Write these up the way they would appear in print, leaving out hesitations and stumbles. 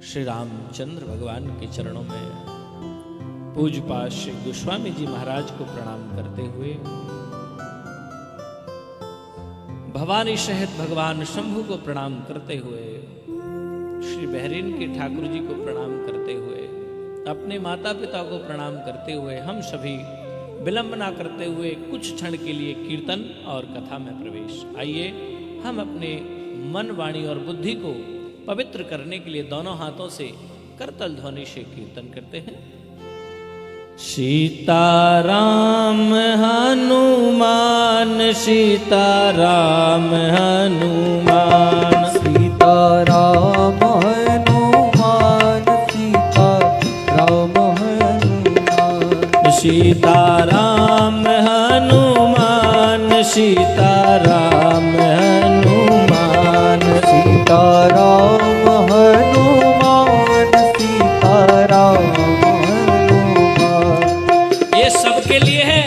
श्री रामचंद्र भगवान के चरणों में पूज्यपाद श्री गोस्वामी जी महाराज को प्रणाम करते हुए, भवानी सहित भगवान शंभु को प्रणाम करते हुए, श्री बहरीन के ठाकुर जी को प्रणाम करते हुए, अपने माता पिता को प्रणाम करते हुए, हम सभी विलंब ना करते हुए कुछ क्षण के लिए कीर्तन और कथा में प्रवेश। आइए हम अपने मन, वाणी और बुद्धि को पवित्र करने के लिए दोनों हाथों से करतल ध्वनि से कीर्तन करते हैं। सीताराम हनुमान, सीताराम हनुमान, सीताराम हनुमान, सीताराम हनुमान, सीताराम हनुमान, सीताराम हनुमान, सीताराम हनुमान, सीताराम हनुमान। ये सबके लिए है,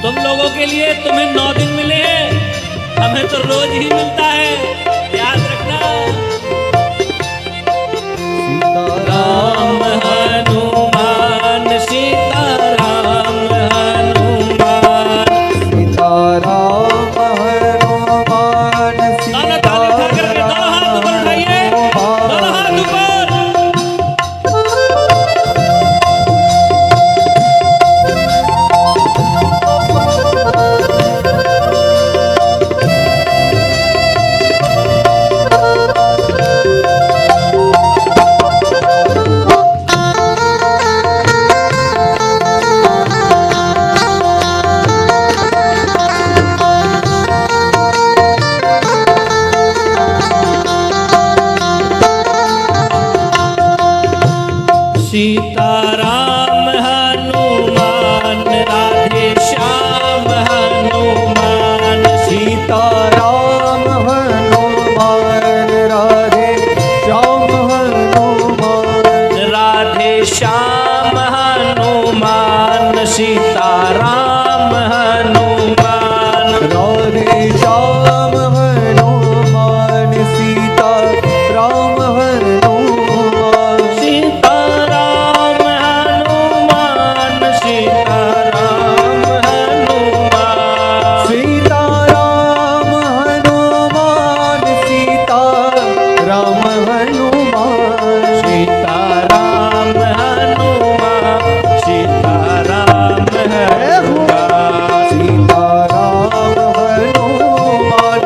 तुम लोगों के लिए। तुम्हें 9 दिन मिले हैं, हमें तो रोज ही मिलता है, याद रखना। सीताराम हनुमान, सीताराम हनुमान, सीताराम हनुमान, दोनों ताली उठा करके दोनों हाथ ऊपर उठाइए, दोनों हाथ ऊपर। सीताराम हनुमान, राधे श्याम हनुमान, सीताराम हनुमान, राधे श्याम हनुमान, राधे श्याम हनुमान, सीताराम हनुमान, राधे श्याम हनुमान, सीताराम हनुमान, सीताराम हनुमान, सीताराम हनुमान, सीताराम हनुमान, सीताराम हनुमान, सीताराम हनुमान, सीताराम हनुमान, सीताराम हनुमान,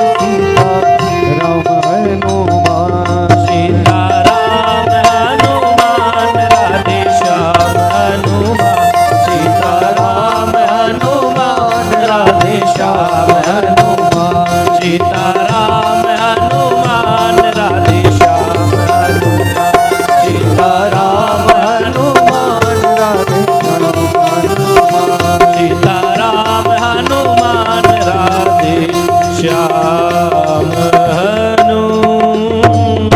सीताराम हनुमान, सीताराम हनुमान, राधे श्याम हनुमान, सीताराम हनुमान, राधे श्याम हनुमान, सीताराम हनुमान, राधे श्याम हनुमान, सीताराम हनुमान, राधे सीताराम हनुमान, राधे श्याम हनुमान।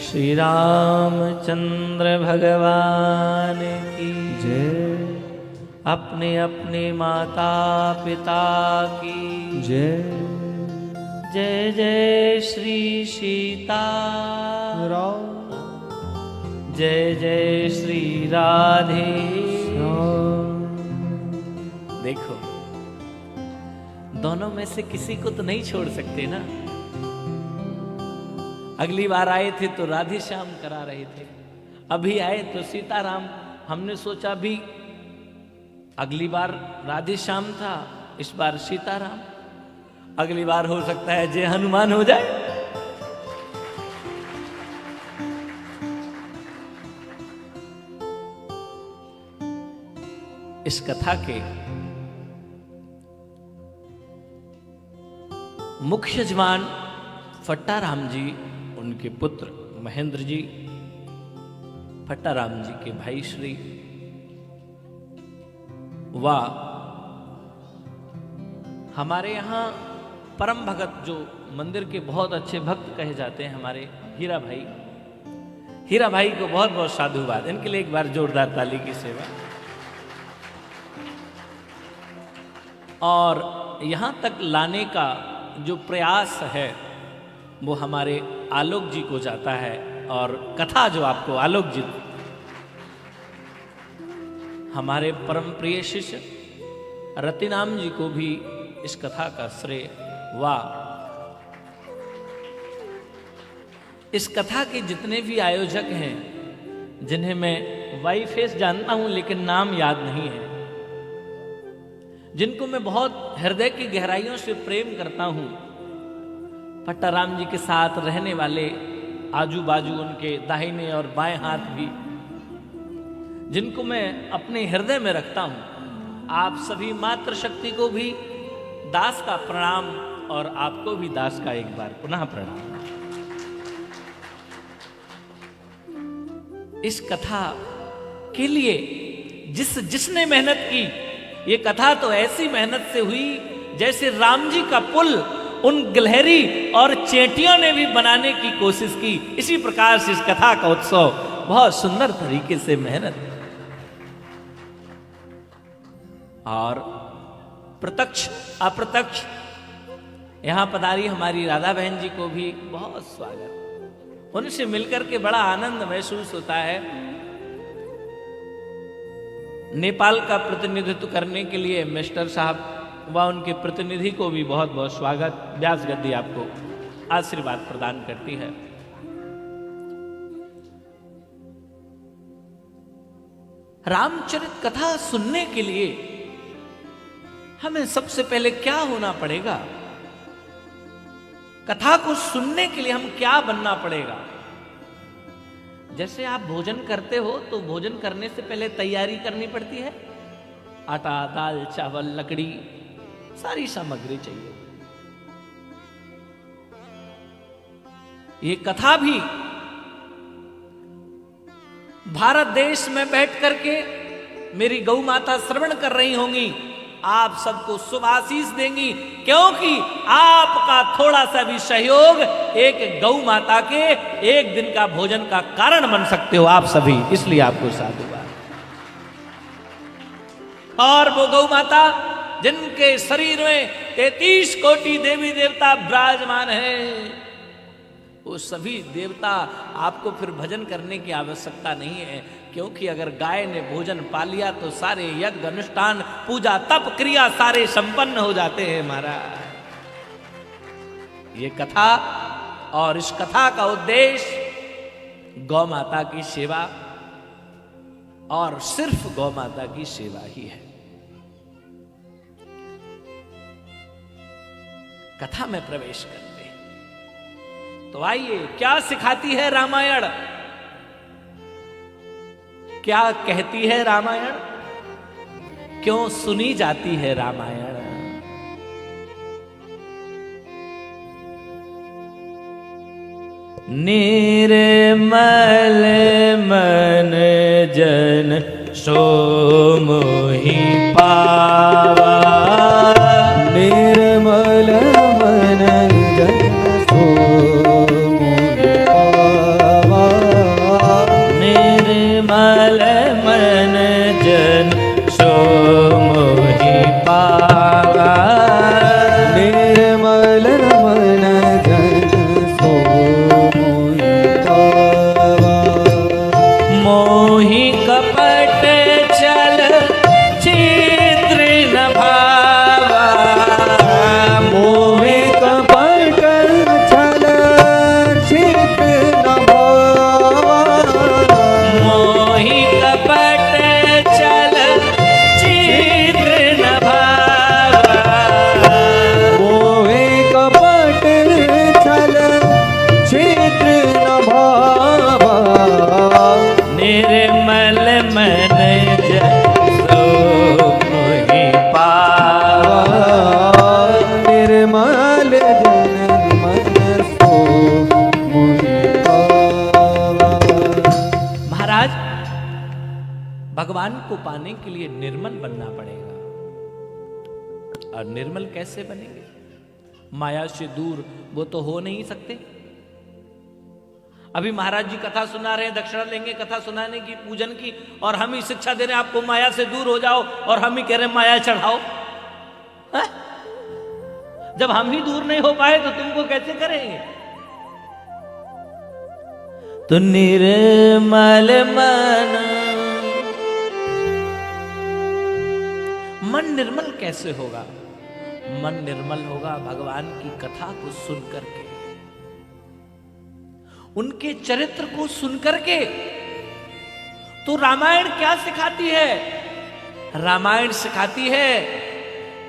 श्री रामचंद्र भगवान की जय अपने अपने माता पिता की जय जय जय श्री सीता राम जय जय श्री राधे। देखो, दोनों में से किसी को तो नहीं छोड़ सकते ना। अगली बार आए थे तो राधे श्याम करा रहे थे, अभी आए तो सीताराम। हमने सोचा भी अगली बार राधे श्याम था, इस बार सीताराम, अगली बार हो सकता है जय हनुमान हो जाए। इस कथा के मुख्य यजमान फट्टाराम जी, उनके पुत्र महेंद्र जी, फट्टाराम जी के भाई श्री व हमारे यहाँ परम भगत, जो मंदिर के बहुत अच्छे भक्त कहे जाते हैं, हमारे हीरा भाई, हीरा भाई को बहुत बहुत साधुवाद। इनके लिए एक बार जोरदार ताली की सेवा। और यहाँ तक लाने का जो प्रयास है वो हमारे आलोक जी को जाता है, और कथा जो आपको आलोक जी, हमारे परम प्रिय शिष्य रतिनाम जी को भी इस कथा का श्रेय। वाह! इस कथा के जितने भी आयोजक हैं, जिन्हें मैं वाई फेस जानता हूं लेकिन नाम याद नहीं है, जिनको मैं बहुत हृदय की गहराइयों से प्रेम करता हूं, पट्टाराम जी के साथ रहने वाले आजू बाजू उनके दाहिने और बाएं हाथ भी, जिनको मैं अपने हृदय में रखता हूं, आप सभी मातृशक्ति को भी दास का प्रणाम, और आपको भी दास का एक बार पुनः प्रणाम। इस कथा के लिए जिसने मेहनत की, ये कथा तो ऐसी मेहनत से हुई जैसे राम जी का पुल उन गिलहरी और चेंटियों ने भी बनाने की कोशिश की। इसी प्रकार से इस कथा का उत्सव बहुत सुंदर तरीके से मेहनत, और प्रत्यक्ष अप्रत्यक्ष यहां पधारी हमारी राधा बहन जी को भी बहुत स्वागत। उनसे मिलकर के बड़ा आनंद महसूस होता है। नेपाल का प्रतिनिधित्व करने के लिए मिस्टर साहब व उनके प्रतिनिधि को भी बहुत बहुत स्वागत। व्यास गद्दी आपको आशीर्वाद प्रदान करती है। रामचरित कथा सुनने के लिए हमें सबसे पहले क्या होना पड़ेगा? कथा को सुनने के लिए हम क्या बनना पड़ेगा? जैसे आप भोजन करते हो तो भोजन करने से पहले तैयारी करनी पड़ती है। आटा, दाल, चावल, लकड़ी, सारी सामग्री चाहिए। ये कथा भी भारत देश में बैठ करके मेरी गौ माता श्रवण कर रही होंगी, आप सबको शुभ आशीष देंगी, क्योंकि आपका थोड़ा सा भी सहयोग एक गौ माता के एक दिन का भोजन का कारण बन सकते हो आप सभी, इसलिए आपको साधुवाद। और वो गौ माता जिनके शरीर में 33 कोटि देवी देवता विराजमान हैं, वो सभी देवता आपको फिर भजन करने की आवश्यकता नहीं है, क्योंकि अगर गाय ने भोजन पा लिया तो सारे यज्ञ अनुष्ठान पूजा तप क्रिया सारे संपन्न हो जाते हैं महाराज। ये कथा और इस कथा का उद्देश्य गौ माता की सेवा और सिर्फ गौ माता की सेवा ही है। कथा में प्रवेश करते तो आइए, क्या सिखाती है रामायण, क्या कहती है रामायण, क्यों सुनी जाती है रामायण? निर्मल मन जन सो मोहि पावा, निर्मल मन जन सो मोहि पावा, निर्मल मन जन सो मोहि पावा, निर्मल मन जन सो मोहि पावा, मोहि कपट चल चित्र न भावा, मोहि कपट छल चित्र न भावा, मोहि कपट चल चित्र न भावा, मोहि कपट छल चित्र न भावा, निर्मल मन जन सो मोहि पावा। निर्मल जन मन सो मोहि पावा। महाराज, भगवान को पाने के लिए निर्मल बनना पड़ेगा। और निर्मल कैसे बनेंगे? माया से दूर वो तो हो नहीं सकते। अभी महाराज जी कथा सुना रहे हैं, दक्षिणा लेंगे कथा सुनाने की, पूजन की, और हम ही शिक्षा दे रहे हैं आपको माया से दूर हो जाओ, और हम ही कह रहे हैं माया चढ़ाओ। हैं? जब हम ही दूर नहीं हो पाए तो तुमको कैसे करेंगे? तो निर्मल मन निर्मल कैसे होगा? मन निर्मल होगा भगवान की कथा को सुन करके, उनके चरित्र को सुन करके। तो रामायण क्या सिखाती है? रामायण सिखाती है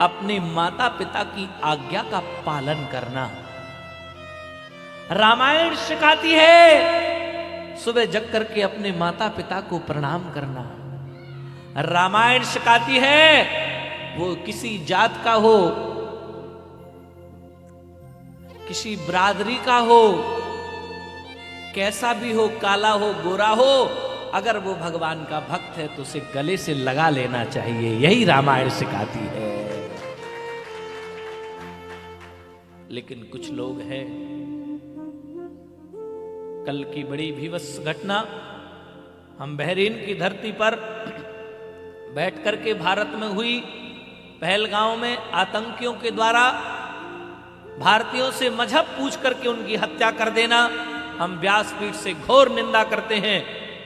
अपने माता पिता की आज्ञा का पालन करना। रामायण सिखाती है सुबह जग करके अपने माता पिता को प्रणाम करना। रामायण सिखाती है वो किसी जात का हो, किसी बिरादरी का हो, कैसा भी हो, काला हो, गोरा हो, अगर वो भगवान का भक्त है तो उसे गले से लगा लेना चाहिए। यही रामायण सिखाती है। लेकिन कुछ लोग हैं, कल की बड़ी भीभत्स घटना हम बहरीन की धरती पर बैठ करके भारत में हुई। पहलगांव में आतंकियों के द्वारा भारतीयों से मजहब पूछ करके उनकी हत्या कर देना, हम व्यासपीठ से घोर निंदा करते हैं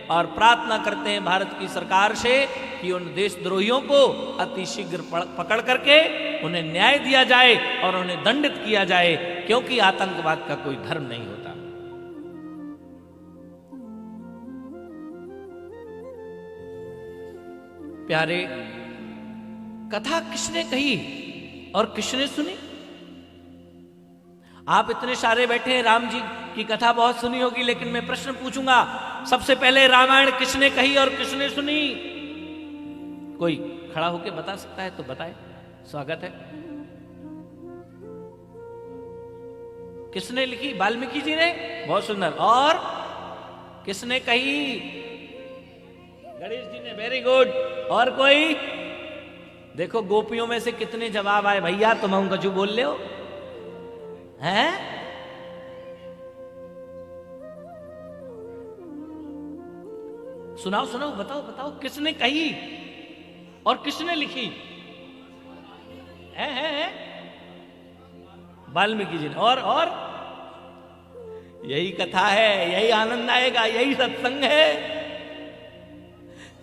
और प्रार्थना करते हैं भारत की सरकार से कि उन देशद्रोहियों को अतिशीघ्र पकड़ करके उन्हें न्याय दिया जाए और उन्हें दंडित किया जाए, क्योंकि आतंकवाद का कोई धर्म नहीं होता। प्यारे, कथा किसने कही और किसने सुनी? आप इतने सारे बैठे हैं, राम जी की कथा बहुत सुनी होगी, लेकिन मैं प्रश्न पूछूंगा, सबसे पहले रामायण किसने कही और किसने सुनी? कोई खड़ा होकर बता सकता है तो बताए, स्वागत है। किसने लिखी? वाल्मीकि जी ने, बहुत सुंदर। और किसने कही? गणेश जी ने, वेरी गुड। और कोई? देखो गोपियों में से कितने जवाब आए। भैया तुम हम कछु बोल ले हो हैं? सुनाओ सुनाओ, बताओ बताओ, किसने कही और किसने लिखी? है वाल्मीकि जी ने। और यही कथा है, यही आनंद आएगा, यही सत्संग है।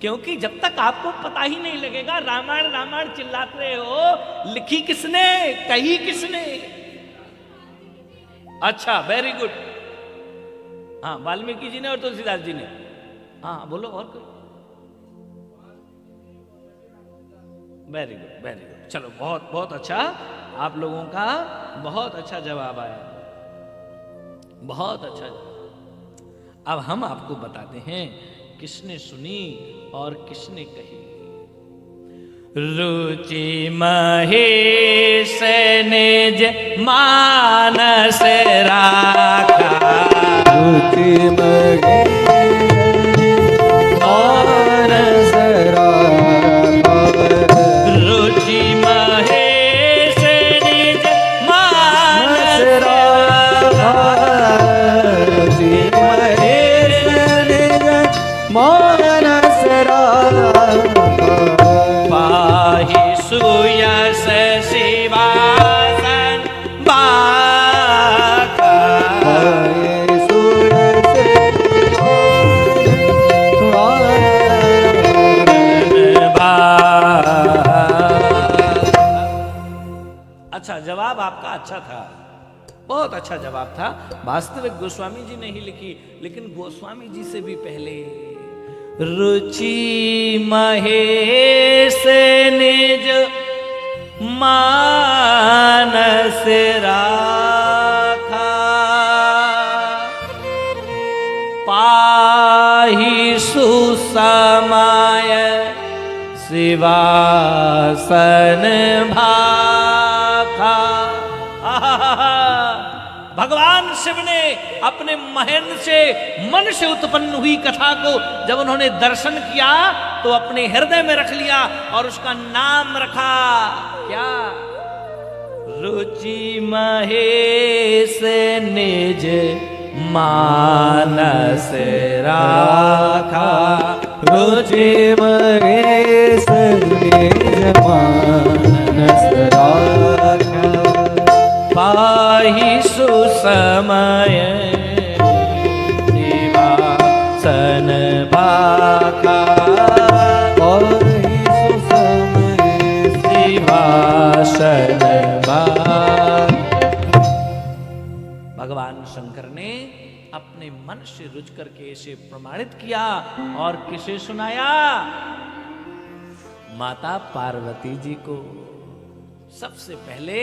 क्योंकि जब तक आपको पता ही नहीं लगेगा रामायण रामायण चिल्लाते रहे हो, लिखी किसने, कही किसने? अच्छा, वेरी गुड। हाँ, वाल्मीकि जी ने और तुलसीदास जी ने। हाँ बोलो, और कोई? Very good, very good. चलो, बहुत बहुत अच्छा, आप लोगों का बहुत अच्छा जवाब आया, बहुत अच्छा। अब हम आपको बताते हैं किसने सुनी और किसने कही। रुचि महेश निज मानस राखा, रुचि मानस राखा, रुचि महेश निज मानस राखा, रुचि महेश निज मानस राखा, पाहि सुयस शिवासन बाका, पाहि सुयस अच्छा, जवाब आपका अच्छा था, बहुत अच्छा जवाब था। वास्तविक गोस्वामी जी ने ही लिखी, लेकिन गोस्वामी जी से भी पहले रुचि महेश निज मानस राखा, पाहि सुसमय शिवासन भाखा। भगवान शिव ने अपने महेंद्र से, मन से उत्पन्न हुई कथा को जब उन्होंने दर्शन किया तो अपने हृदय में रख लिया और उसका नाम रखा क्या? रुचि महेश निज मानस राखा, रुचि महेश निज मानस राखा, पाहि सुसमय शिवा शंकर ने अपने मन से रुच करके इसे प्रमाणित किया और किसे सुनाया? माता पार्वती जी को। सबसे पहले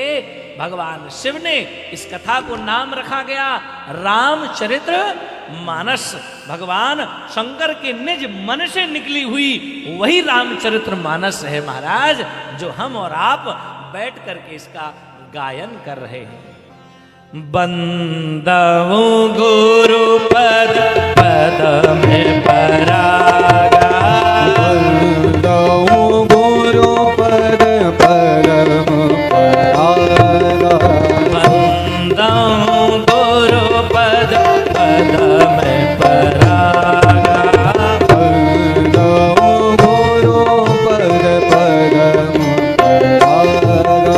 भगवान शिव ने इस कथा को नाम रखा गया रामचरित्र मानस। भगवान शंकर के निज मन से निकली हुई वही रामचरित्र मानस है महाराज, जो हम और आप बैठ करके इसका गायन कर रहे हैं। बंदऊ गुरु पद पद में परागा, बंदऊ गुरु पद पद में परागा, बंदऊ गुरु पद पद में परागा, बंदऊ गुरु पद पद में परागा,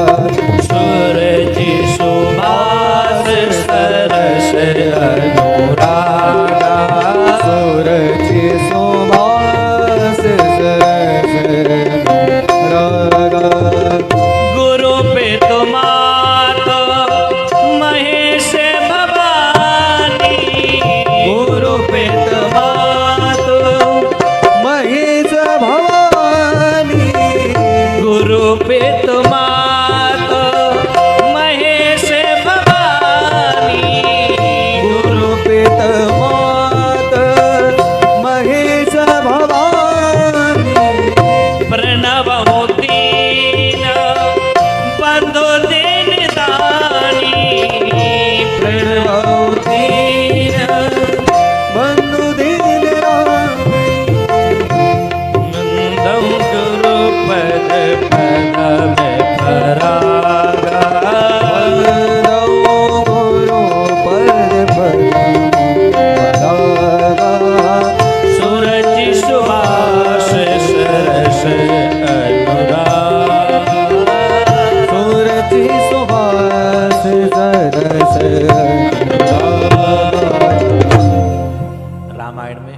सूरज सुभाष सरस अनुरागा, सूरज सुभाष सरस अनुरागा, गुरु पे तुम्हारा महेश भवानी, गुरु पे तुम्हारा महेश भवानी, गुरु पे तुम्हारा महेश भवानी, गुरु पे तुम्हारा महेश भवानी, प्रणव हो दीन बंधु दीन दानी, प्रणव दीन बंधु दीन रानी, नंदम गुरु पद पद में परागा, बंदऊ गुरु पद पद परागा, सूरज सुभाष सरस अनुरागा, सूरज सुभाष सरस अनुरागा। रामायण में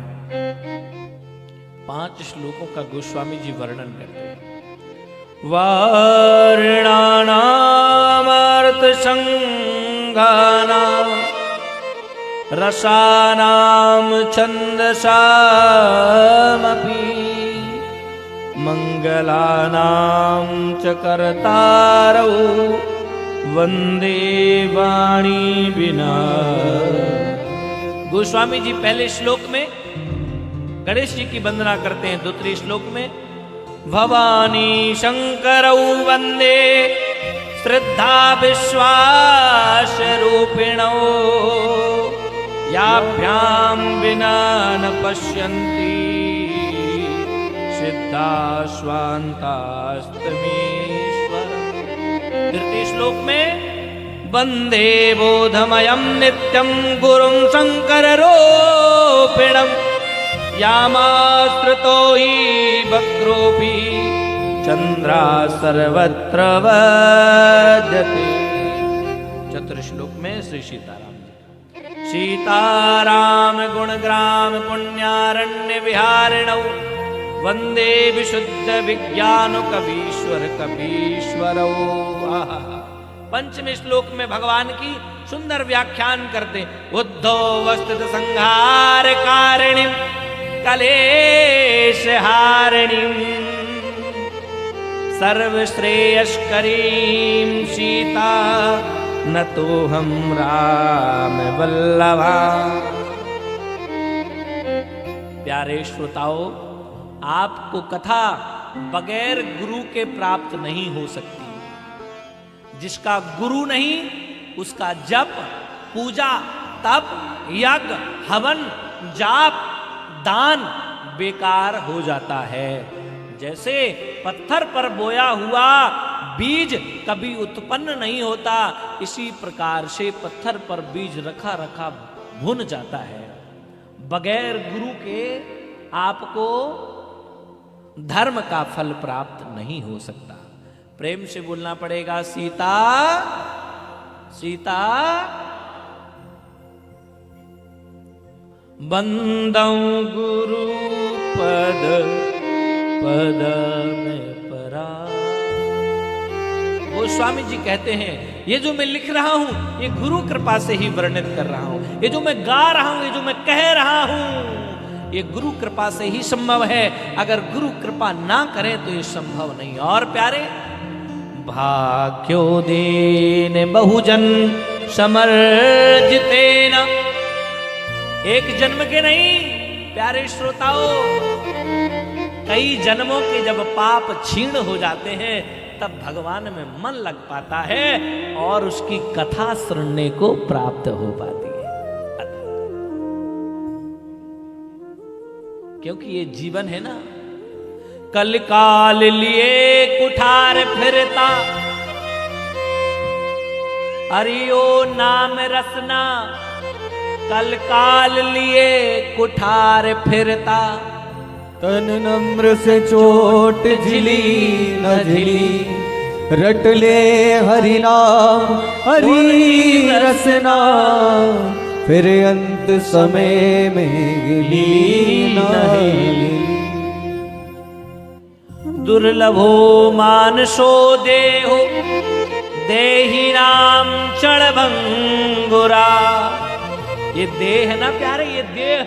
5 श्लोकों का गोस्वामी जी वर्णन करते हैं। वर्णानामर्थ संगानाम रसानाम छंदसामपि मंगलानाम च कर्तारौ वंदे वाणी बिना। गोस्वामी जी पहले श्लोक में गणेश जी की वंदना करते हैं, दूसरे श्लोक में भवानी शंकरौ वंदे श्रद्धा विश्वास रूपिणौ याभ्याम विना न पश्यन्ति सिद्धा स्वान्तास्तमीश्वर। तृतीय श्लोक में वंदे बोधमयं नित्यं गुरुं शंकर रूपिणं यामाश्रितो हि वक्रोऽपि चंद्रा सर्वत्र वदति। चतुर्थ श्लोक में श्री सीताराम जी। सीताराम गुणग्राम पुण्यारण्य विहारिणौ वंदे विशुद्ध विज्ञान कवीश्वर कपीश्वरौ। पंचम श्लोक में भगवान की सुंदर व्याख्यान करते उद्धव वस्तित संहार कारिणीं कलेश हारिणीं सर्वश्रेयस्करीं सीता न तो हम राम वल्लभा। प्यारे श्रोताओ, आपको कथा बगैर गुरु के प्राप्त नहीं हो सकती। जिसका गुरु नहीं उसका जप पूजा तप यज्ञ हवन जाप दान बेकार हो जाता है। जैसे पत्थर पर बोया हुआ बीज कभी उत्पन्न नहीं होता, इसी प्रकार से पत्थर पर बीज रखा रखा भुन जाता है। बगैर गुरु के आपको धर्म का फल प्राप्त नहीं हो सकता। प्रेम से बोलना पड़ेगा सीता सीता। बंदौ गुरु पद पद में परा। गोस्वामी जी कहते हैं ये जो मैं लिख रहा हूं ये गुरु कृपा से ही वर्णित कर रहा हूं। ये जो मैं गा रहा हूं, ये जो मैं कह रहा हूं, ये गुरु कृपा से ही संभव है। अगर गुरु कृपा ना करे तो ये संभव नहीं। और प्यारे, भाग्योदीन बहुजन समर्जितेन, एक जन्म के नहीं प्यारे श्रोताओ, कई जन्मों के जब पाप क्षीण हो जाते हैं तब भगवान में मन लग पाता है और उसकी कथा सुनने को प्राप्त हो पाती है। क्योंकि ये जीवन है ना, कल काल लिए कुठार फिरता, अरियो नाम रसना, कल काल लिए कुठार फिरता, तन नम्र से चोट झिली न झिली, रट ले हरि नाम हरि रसना, फिर अंत समय में गिली न हिली। दुर्लभो मानसो देहो देहि नाम चढ़भंगुरा। ये देह ना प्यारे, ये देह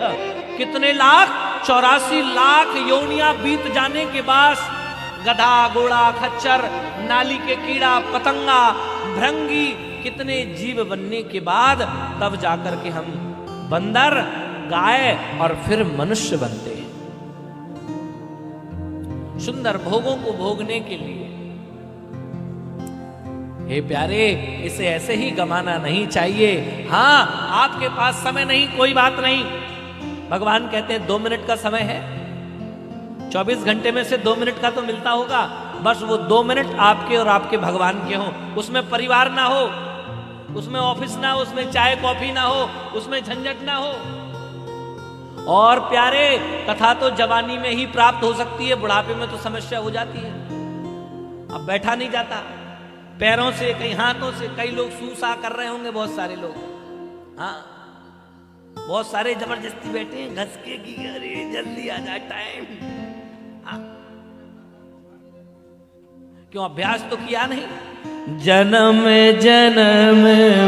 कितने लाख, 84 लाख योनियां बीत जाने के बाद गधा, घोड़ा, खच्चर, नाली के कीड़ा, पतंगा, भृंगी, कितने जीव बनने के बाद तब जाकर के हम बंदर, गाय और फिर मनुष्य बनते हैं, सुंदर भोगों को भोगने के लिए। हे प्यारे, इसे ऐसे ही गंवाना नहीं चाहिए। हाँ, आपके पास समय नहीं, कोई बात नहीं। भगवान कहते हैं 2 मिनट का समय है, 24 घंटे में से 2 मिनट का तो मिलता होगा। बस वो 2 मिनट आपके और आपके भगवान के हों, उसमें परिवार ना हो, उसमें ऑफिस ना हो, उसमें चाय कॉफी ना हो, उसमें झंझट ना हो। और प्यारे, कथा तो जवानी में ही प्राप्त हो सकती है, बुढ़ापे में तो समस्या हो जाती है। अब बैठा नहीं जाता, पैरों से, कई हाथों से, कई लोग सूसा कर रहे होंगे, बहुत सारे लोग, हाँ बहुत सारे जबरदस्ती बैठे हैं, घस के की, अरे जल्दी आ जाए टाइम। हाँ, क्यों अभ्यास तो किया नहीं। जन्म जन्म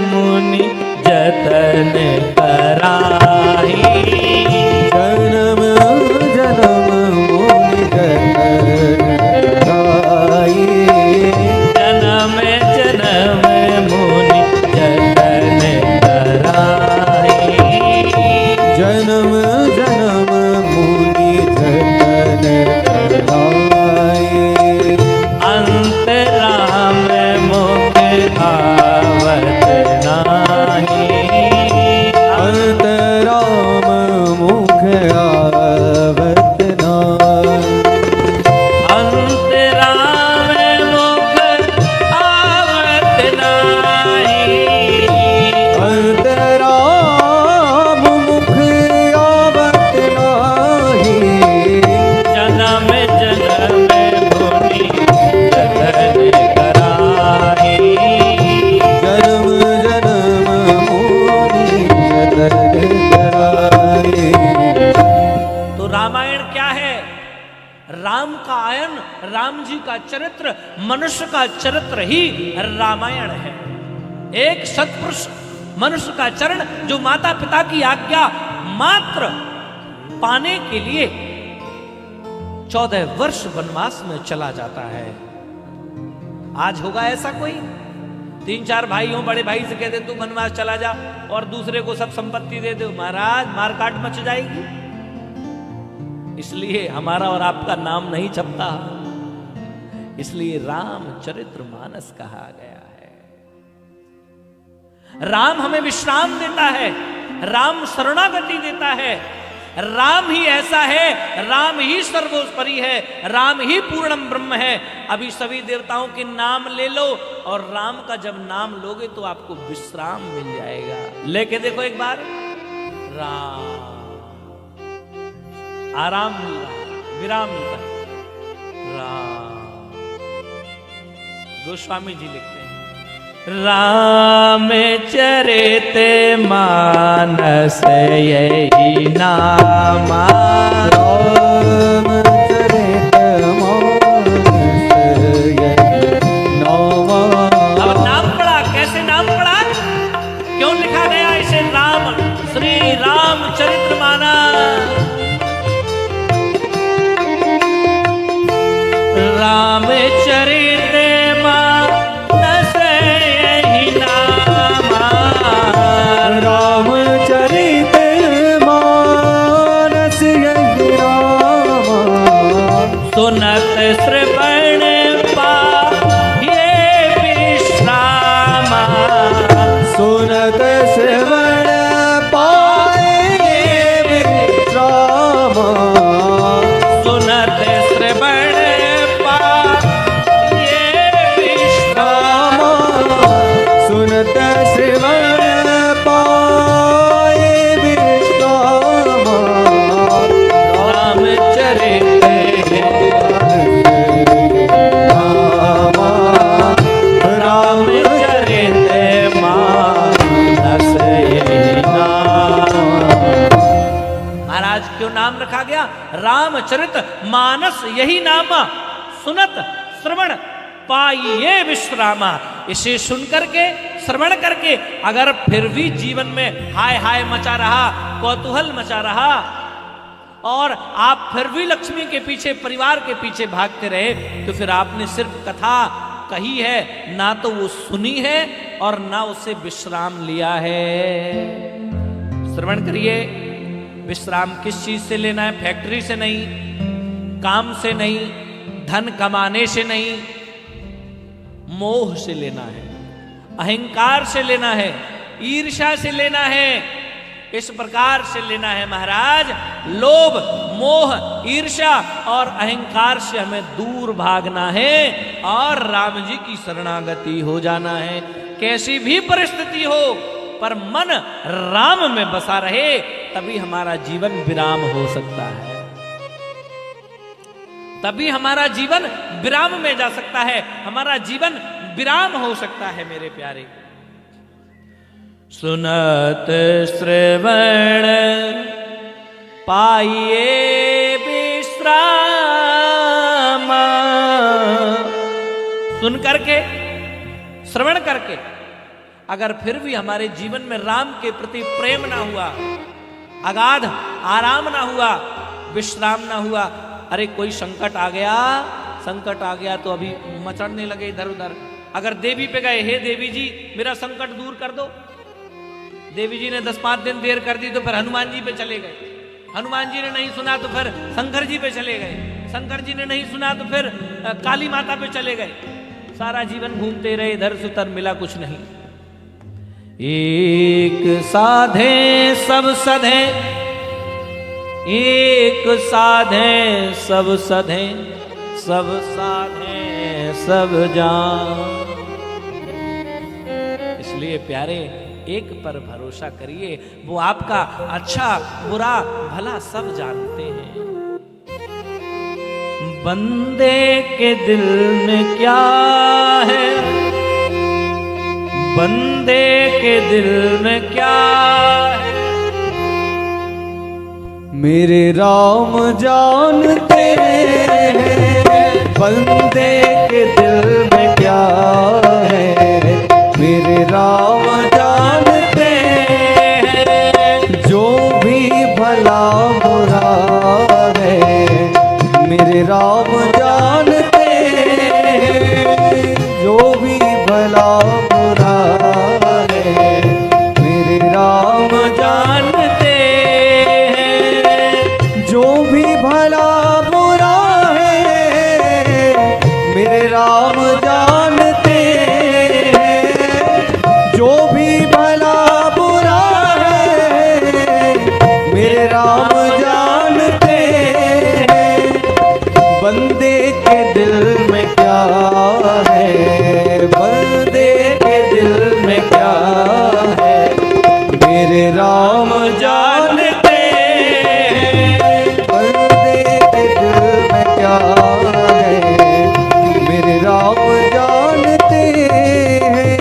मुनि जतन कराही, जन्म जन्म मुनि जतन कराही, जन्म जन्म मुनि जतन कराही, जन्म जन्म मुनि जतन कराही, अंत राम मुख आवत नाही, अंत राम मुख आवत नाही, अंत राम मुख आवत नाही, अंत राम मुख आवत नाही, जन्म जन्म मुनि जतन कराही। जन्म जन्म मुनि जतन कराही। तो रामायण क्या है? राम का आयन, राम जी का चरित्र, मनुष्य का चरित्र ही रामायण है। एक सत्पुरुष मनुष्य का चरण जो माता पिता की आज्ञा मात्र पाने के लिए 14 वर्ष वनवास में चला जाता है। आज होगा ऐसा कोई? 3-4 भाई हो, बड़े भाई से कहते तू वनवास चला जा और दूसरे को सब संपत्ति दे दो, महाराज मारकाट मच जाएगी। इसलिए हमारा और आपका नाम नहीं छपता, इसलिए रामचरितमानस कहा गया है। राम हमें विश्राम देता है, राम शरणागति देता है। राम ही ऐसा है, राम ही सर्वोपरि है, राम ही पूर्णम ब्रह्म है। अभी सभी देवताओं के नाम ले लो और राम का जब नाम लोगे तो आपको विश्राम मिल जाएगा। लेके देखो एक बार, राम, आराम मिल रहा, विराम मिलता है। राम, गोस्वामी जी लिखते हैं, राम चरित मानस यही नामा, राम चरित मानस यही नामा। अब नाम पड़ा कैसे श्रवण पाये विश्रामा, सुनत श्रवण पाए विश्रामा, सुनत श्रवण पाये विश्रामा, सुनत श्रवण पाए विश्रामा, रामचरित रामचरित मानस यही नाम। महाराज क्यों नाम रखा गया रामचरित मानस यही नामा, सुनत श्रवण पाइये विश्रामा। इसे सुन करके श्रवण करके अगर फिर भी जीवन में हाय हाय मचा रहा, कौतूहल मचा रहा और आप फिर भी लक्ष्मी के पीछे, परिवार के पीछे भागते रहे, तो फिर आपने सिर्फ कथा कही है, ना तो वो सुनी है और ना उसे विश्राम लिया है। श्रवण करिए। विश्राम किस चीज से लेना है? फैक्ट्री से नहीं, काम से नहीं, धन कमाने से नहीं, मोह से लेना है, अहंकार से लेना है, ईर्ष्या से लेना है। इस प्रकार से लेना है महाराज। लोभ, मोह, ईर्ष्या और अहंकार से हमें दूर भागना है और राम जी की शरणागति हो जाना है। कैसी भी परिस्थिति हो पर मन राम में बसा रहे, तभी हमारा जीवन विराम हो सकता है, तभी हमारा जीवन विराम में जा सकता है, हमारा जीवन विराम हो सकता है मेरे प्यारे। सुनत श्रवण पाइये विश्राम, सुन करके, श्रवण करके अगर फिर भी हमारे जीवन में राम के प्रति प्रेम ना हुआ, अगाध आराम ना हुआ, विश्राम ना हुआ, अरे कोई संकट आ गया तो अभी मचड़ने लगे इधर उधर। अगर देवी पे गए, हे देवी जी मेरा संकट दूर कर दो, देवी जी ने 10-5 दिन देर कर दी तो फिर हनुमान जी पे चले गए, हनुमान जी ने नहीं सुना तो फिर शंकर जी पे चले गए, शंकर जी ने नहीं सुना तो फिर काली माता पे चले गए। सारा जीवन घूमते रहे, इधर से उधर मिला कुछ नहीं। एक साधे सब सधे, एक साधे सब सधे, सब साधे सब जान। इसलिए प्यारे एक पर भरोसा करिए, वो आपका अच्छा बुरा भला सब जानते हैं। बंदे के दिल में क्या है, बंदे के दिल में क्या है, मेरे राम जानते हैं, बंदे के दिल में क्या है, मेरे राम जानते हैं, जो भी भला बुरा है, मेरे राम जानते हैं, जो भी भला बुरा है, मेरे राम जानते हैं, जो भी भला बुरा है, मेरे राम जानते हैं, जो भी भला बुरा है, मेरे राम जानते हैं, बंदे के दिल में क्या है, बंदे के दिल में क्या है, मेरे राम जानते हैं, बंदे के दिल में क्या है, मेरे राम जानते हैं।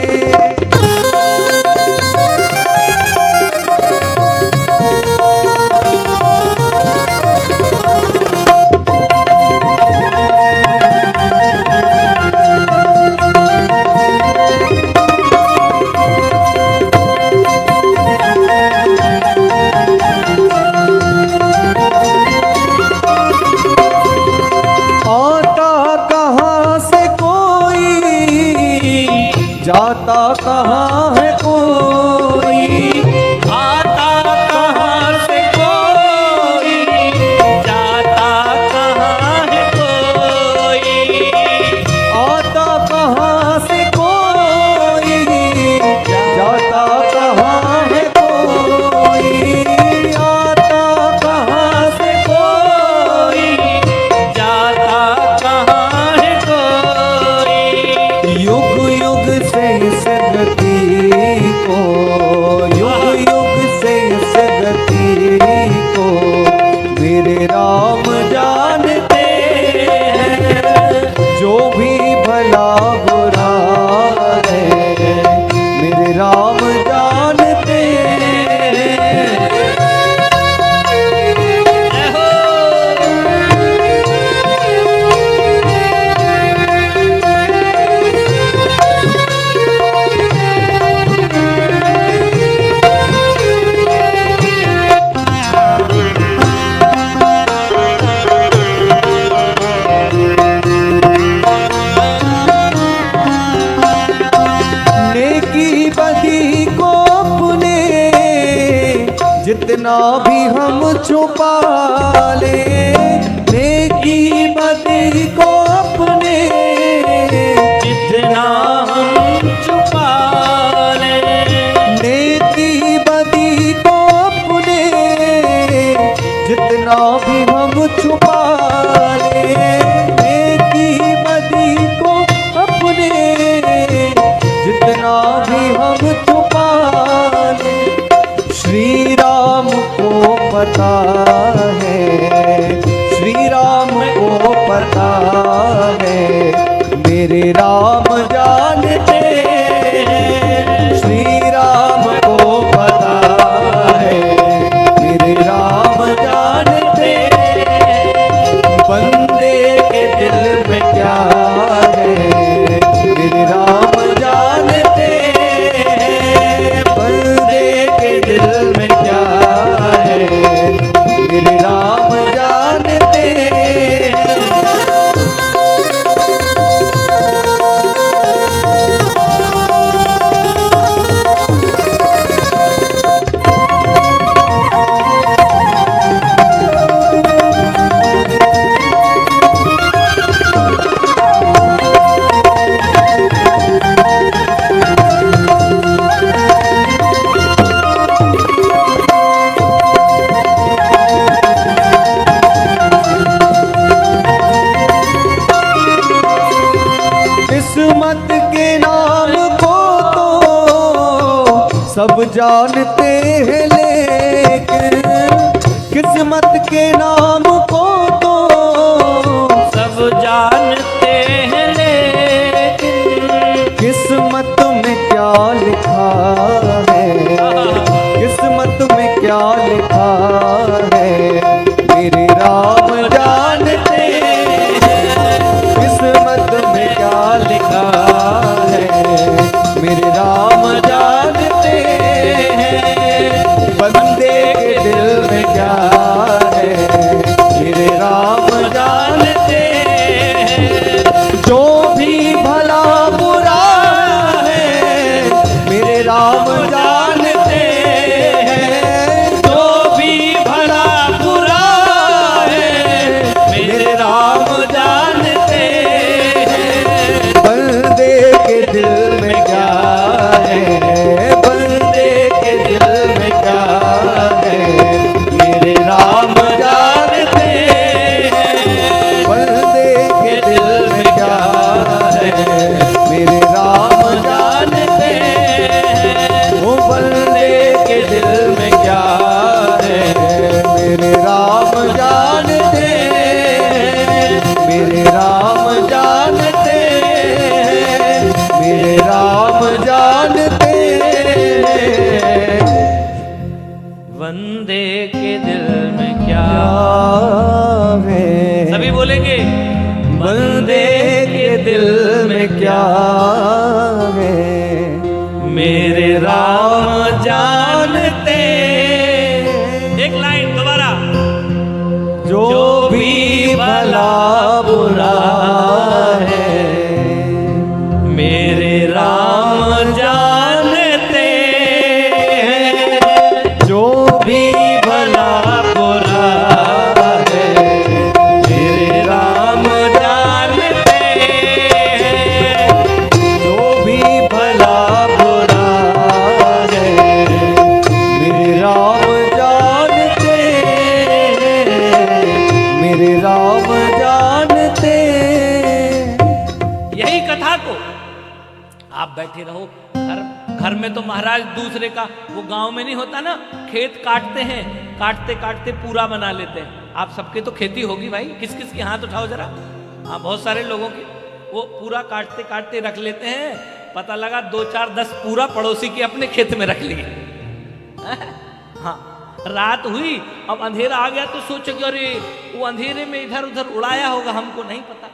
जितना भी हम छुपा ले नेकी बदी को अपने, जितना हम छुपा ले नेकी बदी को अपने, जितना भी हम छुपा ले नेकी बदी को अपने, जितना भी हम छुपा ले। श्री राम को पता है, श्री राम को पता है, मेरे राम जानते हैं। श्री राम को पता है, मेरे राम जानते हैं। बंदे के दिल में क्या है, मेरे राम जानते हैं। बंदे के दिल में क्या है, मेरे राम जानते हैं। किस्मत के नाम को तो सब जानते हैं, लेकिन किस्मत के नाम को तो सब जानते हैं, लेकिन किस्मत में क्या लिखा है, किस्मत में क्या लिखा है, मेरे राम जानते हैं। किस्मत में क्या लिखा है, मेरे राम जानते हैं। बंदे के दिल में क्या है, मेरे राम जानते हैं। जो भी भला बुरा है, मेरे राम जानते हैं। जो भी भला बुरा है, मेरे राम जानते हैं। बंदे के दिल में क्या है, बंदे के दिल में क्या है, मेरे राम जानते हैं। बंदे के दिल में क्या है, मेरे राम जानते हैं। वो बंदे के दिल में क्या है, मेरे राम जानते हैं। मेरे राम जानते हैं, मेरे राम जानते हैं। बंदे के दिल में क्या है, सभी बोलेंगे। बंदे के दिल में क्या है, मेरे राम जानते। एक लाइन दोबारा। जो भी भला बुरा है, मेरे राम जानते हैं। जो भी भला बुरा है, मेरे राम जानते हैं। जो भी भला बुरा है, मेरे राम जानते हैं। मेरे राम जानते। यही कथा को आप बैठे रहो। घर में तो महाराज दूसरे का, वो गांव में नहीं होता ना, खेत काटते हैं, काटते काटते पूरा बना लेते हैं। आप सबके तो खेती होगी भाई, किस किस के हाथ उठाओ जरा। हाँ, बहुत सारे लोगों के वो पूरा काटते काटते रख लेते हैं। पता लगा 2 4 10 पूरा पड़ोसी के अपने खेत में रख लिए। हाँ, रात हुई, अब अंधेरा आ गया तो सोचो कि अरे वो अंधेरे में इधर उधर उड़ाया होगा, हमको नहीं पता।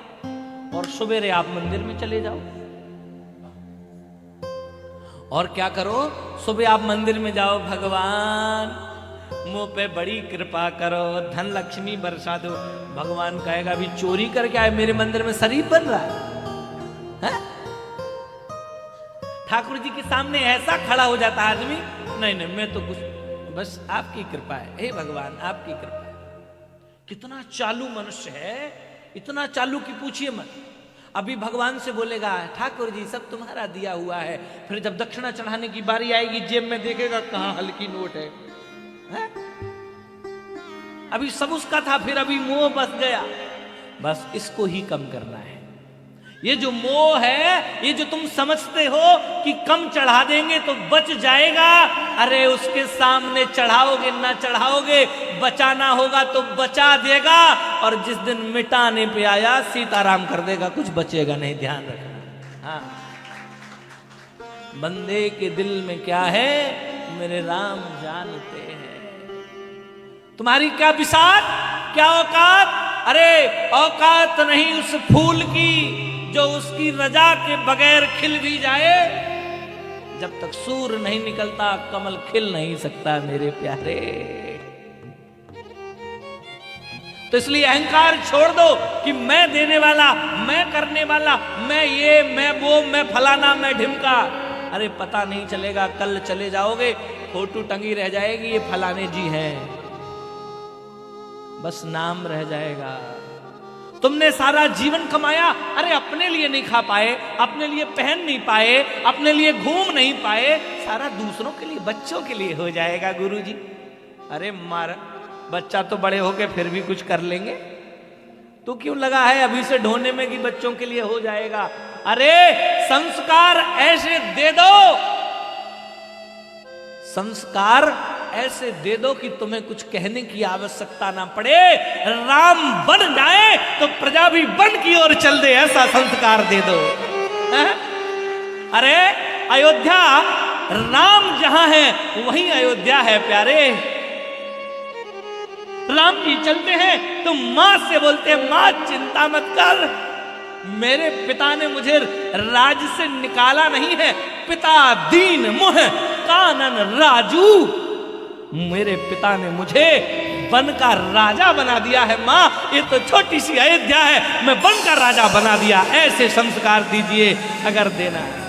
और सवेरे आप मंदिर में चले जाओ। और क्या करो, सुबह आप मंदिर में जाओ, भगवान मुंह पे बड़ी कृपा करो, धन लक्ष्मी बरसा दो। भगवान कहेगा अभी चोरी करके आए, मेरे मंदिर में शरीफ बन रहा है? ठाकुर जी के सामने ऐसा खड़ा हो जाता है आदमी, नहीं नहीं मैं तो कुछ बस आपकी कृपा है, हे भगवान आपकी कृपा है। कितना चालू मनुष्य है, इतना चालू कि पूछिए मत। अभी भगवान से बोलेगा ठाकुर जी सब तुम्हारा दिया हुआ है, फिर जब दक्षिणा चढ़ाने की बारी आएगी जेब में देखेगा कहां हल्की नोट है? अभी सब उसका था, फिर अभी मोह बस गया। बस इसको ही कम करना है। ये जो मोह है, ये जो तुम समझते हो कि कम चढ़ा देंगे तो बच जाएगा, अरे उसके सामने चढ़ाओगे ना चढ़ाओगे, बचाना होगा तो बचा देगा, और जिस दिन मिटाने पे आया सीताराम कर देगा, कुछ बचेगा नहीं, ध्यान रखना। हाँ, बंदे के दिल में क्या है मेरे राम जानते हैं। तुम्हारी क्या बिसात, क्या औकात? अरे औकात नहीं उस फूल की जो उसकी रजा के बगैर खिल भी जाए। जब तक सूर्य नहीं निकलता कमल खिल नहीं सकता मेरे प्यारे। तो इसलिए अहंकार छोड़ दो कि मैं देने वाला, मैं करने वाला, मैं ये, मैं वो, मैं फलाना, मैं ढिमका। अरे पता नहीं चलेगा, कल चले जाओगे फोटो टंगी रह जाएगी, ये फलाने जी हैं, बस नाम रह जाएगा। तुमने सारा जीवन कमाया, अरे अपने लिए नहीं खा पाए, अपने लिए पहन नहीं पाए, अपने लिए घूम नहीं पाए, सारा दूसरों के लिए, बच्चों के लिए हो जाएगा गुरुजी। अरे मार, बच्चा तो बड़े होके फिर भी कुछ कर लेंगे, तो क्यों लगा है अभी से ढोने में कि बच्चों के लिए हो जाएगा? अरे संस्कार ऐसे दे दो, संस्कार ऐसे दे दो कि तुम्हें कुछ कहने की आवश्यकता ना पड़े। राम बन जाए तो प्रजा भी बन की ओर चल दे, ऐसा संस्कार दे दो। अरे अयोध्या, राम जहां है वहीं अयोध्या है प्यारे। राम जी चलते हैं तो मां से बोलते हैं, मां चिंता मत कर, मेरे पिता ने मुझे राज से निकाला नहीं है, पिता दीन मुह कानन राजू, मेरे पिता ने मुझे वन का राजा बना दिया है। मां, ये तो छोटी सी अयोध्या है, मैं वन का राजा बना दिया। ऐसे संस्कार दीजिए अगर देना है।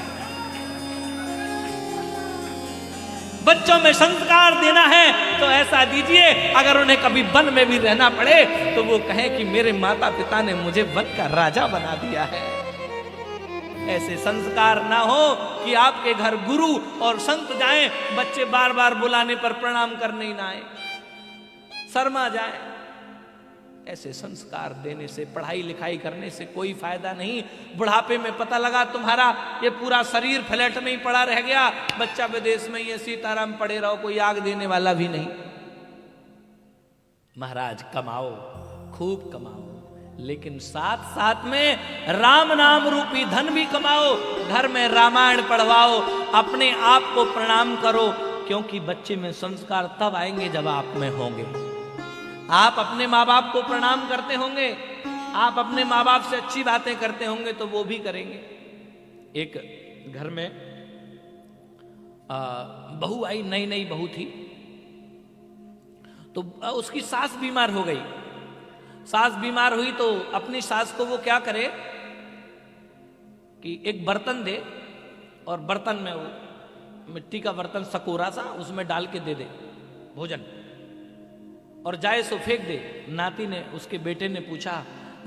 बच्चों में संस्कार देना है तो ऐसा दीजिए, अगर उन्हें कभी वन में भी रहना पड़े तो वो कहें कि मेरे माता पिता ने मुझे वन का राजा बना दिया है। ऐसे संस्कार ना हो कि आपके घर गुरु और संत जाएं, बच्चे बार बार बुलाने पर प्रणाम करने ही ना आए, शर्मा जाए। ऐसे संस्कार देने से, पढ़ाई लिखाई करने से कोई फायदा नहीं। बुढ़ापे में पता लगा तुम्हारा ये पूरा शरीर फ्लैट में ही पड़ा रह गया, बच्चा विदेश में ये सीताराम पड़े रहो, कोई आग देने वाला भी नहीं। महाराज कमाओ, खूब कमाओ, लेकिन साथ साथ में राम नाम रूपी धन भी कमाओ, घर में रामायण पढ़वाओ, अपने आप को प्रणाम करो, क्योंकि बच्चे में संस्कार तब आएंगे जब आप में होंगे। आप अपने माँ बाप को प्रणाम करते होंगे, आप अपने माँ बाप से अच्छी बातें करते होंगे तो वो भी करेंगे। एक घर में बहू आई, नई नई बहू थी, तो उसकी सास बीमार हो गई। सास बीमार हुई तो अपनी सास को वो क्या करे कि एक बर्तन दे, और बर्तन में वो मिट्टी का बर्तन सकोरा सा, उसमें डाल के दे दे भोजन, और जाए सो फेंक दे। नाती ने, उसके बेटे ने पूछा,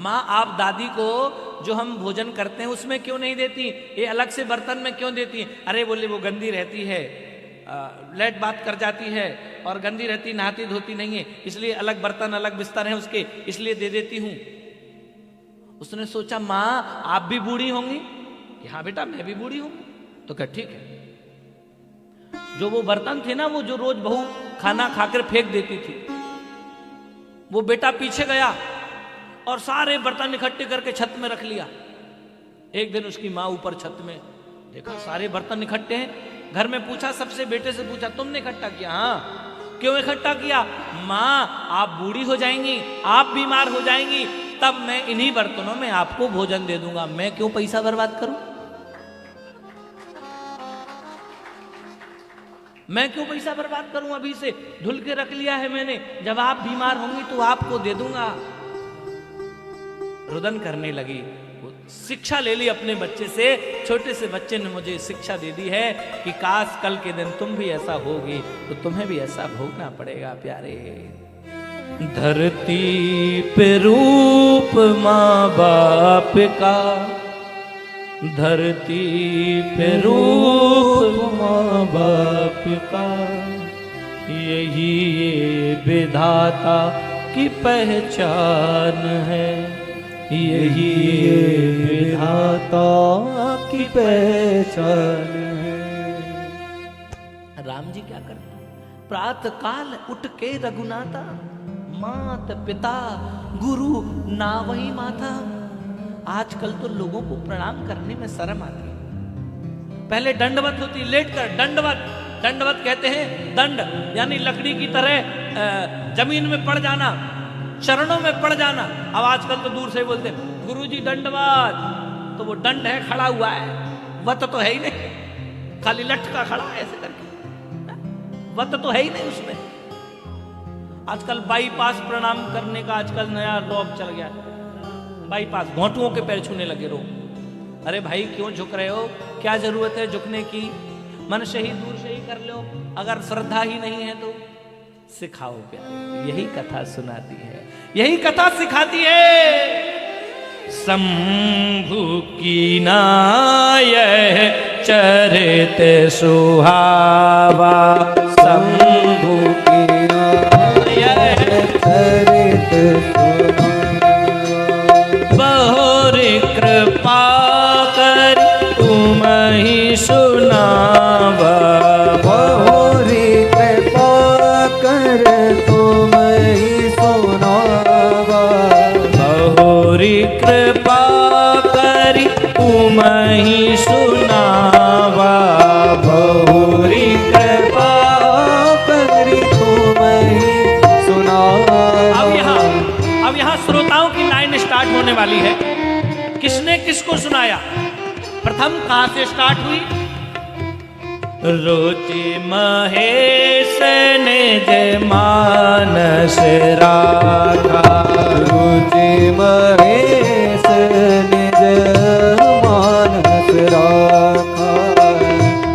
माँ आप दादी को जो हम भोजन करते हैं उसमें क्यों नहीं देती, ये अलग से बर्तन में क्यों देती? अरे बोले वो गंदी रहती है, लेट बात कर जाती है, और गंदी रहती, नहाती धोती नहीं है, इसलिए अलग बर्तन, अलग बिस्तर है उसके, इसलिए दे देती हूं। उसने सोचा माँ आप भी बूढ़ी होंगी? कि हाँ बेटा मैं भी बूढ़ी हूंगी। तो क्या ठीक है। जो वो बर्तन थे ना, वो जो रोज बहू खाना खाकर फेंक देती थी, वो बेटा पीछे गया और सारे बर्तन इकट्ठे करके छत में रख लिया। एक दिन उसकी माँ ऊपर छत में देखा सारे बर्तन इकट्ठे हैं, घर में पूछा, सबसे बेटे से पूछा, तुमने इकट्ठा किया? हाँ। क्यों इकट्ठा किया? माँ आप बूढ़ी हो जाएंगी, आप बीमार हो जाएंगी, तब मैं इन्हीं बर्तनों में आपको भोजन दे दूंगा, मैं क्यों पैसा बर्बाद करूं? मैं क्यों पैसा बर्बाद करूं? अभी से धुल के रख लिया है मैंने, जब आप बीमार होंगी तो आपको दे दूंगा। रुदन करने लगी। शिक्षा ले ली अपने बच्चे से। छोटे से बच्चे ने मुझे शिक्षा दे दी है कि काश कल के दिन तुम भी ऐसा होगी तो तुम्हें भी ऐसा भोगना पड़ेगा प्यारे। धरती पे रूप माँ बाप का, धरती पे रूप माँ बाप का, यही ये विधाता की पहचान है, यही ये विधाता की पहचान है। राम जी क्या करते? प्रातः काल उठ के रघुनाथा, मात पिता गुरु नावही माथा। आजकल तो लोगों को प्रणाम करने में शर्म आती है। पहले दंडवत होती, लेट कर दंडवत, दंडवत कहते हैं दंड यानी लकड़ी की तरह जमीन में पड़ जाना, चरणों में पड़ जाना। अब आजकल तो दूर से बोलते गुरुजी दंडवत, तो वो दंड है खड़ा हुआ है, वत तो है ही नहीं, खाली लटका खड़ा है ऐसे करके, वत तो है ही नहीं उसमें। आजकल बाईपास प्रणाम करने का आजकल नया रौब चल गया है। बाईपास घोंटुओं के पैर छूने लगे लोग। अरे भाई क्यों झुक रहे हो? क्या जरूरत है झुकने की? मन से ही दूर से ही कर लो। अगर श्रद्धा ही नहीं है तो सिखाओ प्यारे। यही कथा सुनाती है, यही कथा सिखाती है। शंभु की नाय चरित सुहावा, शंभु की नाय चरित सुहावा, बहुरी कृपा कर तुम ही सुनावा, बहुरी कृपा कर तुम ही सुनावा, बहुरी कृपा करी तुम ही सुनावा, बहुरी कृपा करी तुम ही सुनावा। अब यहाँ श्रोताओं की लाइन स्टार्ट होने वाली है। किसने किसको सुनाया? प्रथम कहां से स्टार्ट हुई? रुचि महेश ने जय मानस राखा, रुचि महेश ने जय मानस राखा,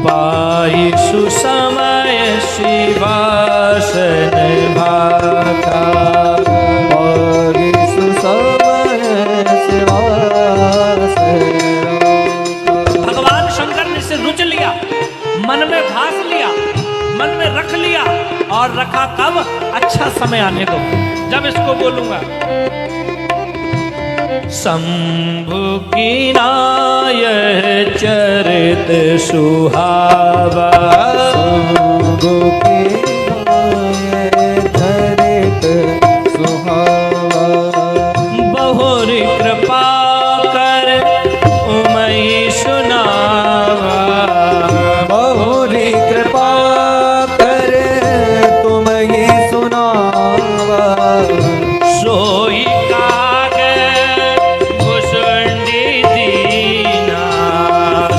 पाई सुसमय शिवासन भाखा, पाई सुसमय शिवासन राखा। भगवान शंकर ने इसे रुच लिया, मन में भास लिया, मन में रख लिया, और रखा कब? अच्छा समय आने दो जब इसको बोलूंगा। शंभु की नाय चरित सुहावा, शंभु की नाय चरित सुहावा, बहुरी कृपा कर उमई सुनावा, बहुरी कृपा कर तुम ही सुनावा, सोई कागे भुसुंडी दीना,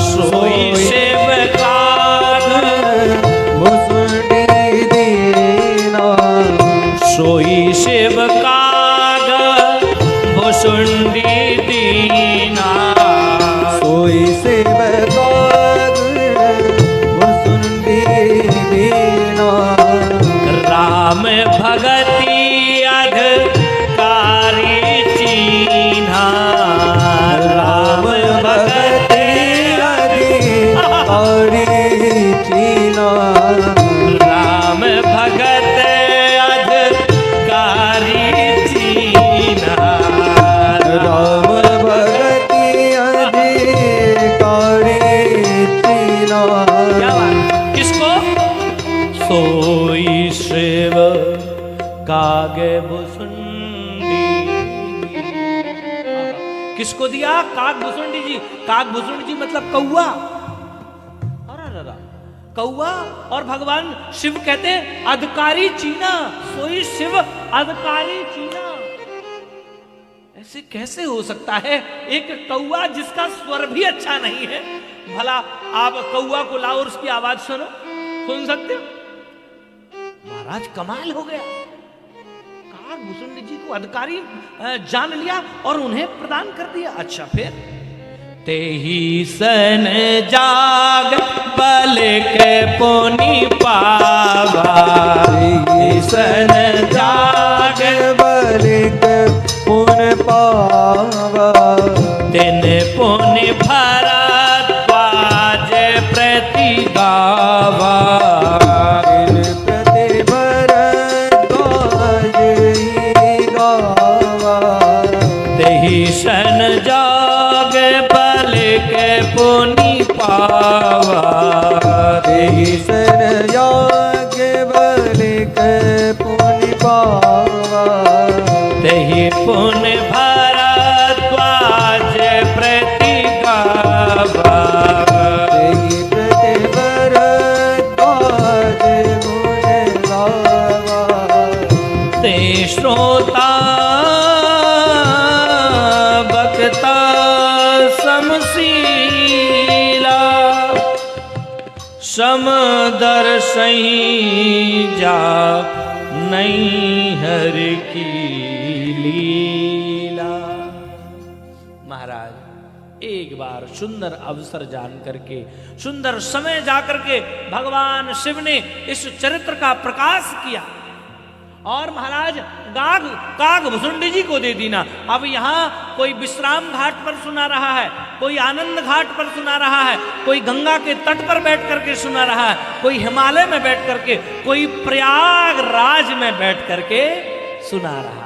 सोई शिव काग भुसुंडी दीना, सोई शिव काग भुसुंडी दीना, सोई शिव काग भुसुंडी दीना, राम भगति अधिकारी चीन्हा, राम भगति अधिकारी चीना, राम भगत अधिकारी चीन्हा, राम भगति अधिकारी चीना। क्या बात? किसको? सोई शिव कागे भुसुंडी। किसको दिया? काग भुसुंडी जी। काग भुसुंडी जी मतलब कौआ। अरे कौआ। और भगवान शिव कहते हैं अधिकारी चीना, सोई शिव अधिकारी चीना। ऐसे कैसे हो सकता है? एक कौआ जिसका स्वर भी अच्छा नहीं है। भला आप कौआ को लाओ और उसकी आवाज सुनो, सुन सकते हो? महाराज कमाल हो गया। काग भुसुंडी जी को अधिकारी जान लिया और उन्हें प्रदान कर दिया। अच्छा फिर ते ही सन जाग बल के पुनि पावा, सन जाग बलिक पुन पावा, तिन पुनि भरद्वाज प्रति गावा, प्रति भरद्वाज ही गावा, तेहि सन जाग बल के पुनि पावा, तेहि सन जाग बलिक पुनि पावा, तेहि पुनि भरद्वाज प्रति गावा, तेहि प्रति भरद्वाज गुण गावा, ते श्रोता बक्ता समशीला, समदर्शही जा नहीं हर की लीला। महाराज एक बार सुंदर अवसर जान करके, सुंदर समय जाकर के भगवान शिव ने इस चरित्र का प्रकाश किया और महाराज काग भुसुंडी जी को दे दीना। अब यहाँ कोई विश्राम घाट पर सुना रहा है, कोई आनंद घाट पर सुना रहा है, कोई गंगा के तट पर बैठ करके सुना रहा है, कोई हिमालय में बैठ करके, कोई प्रयागराज में बैठ करके सुना रहा है।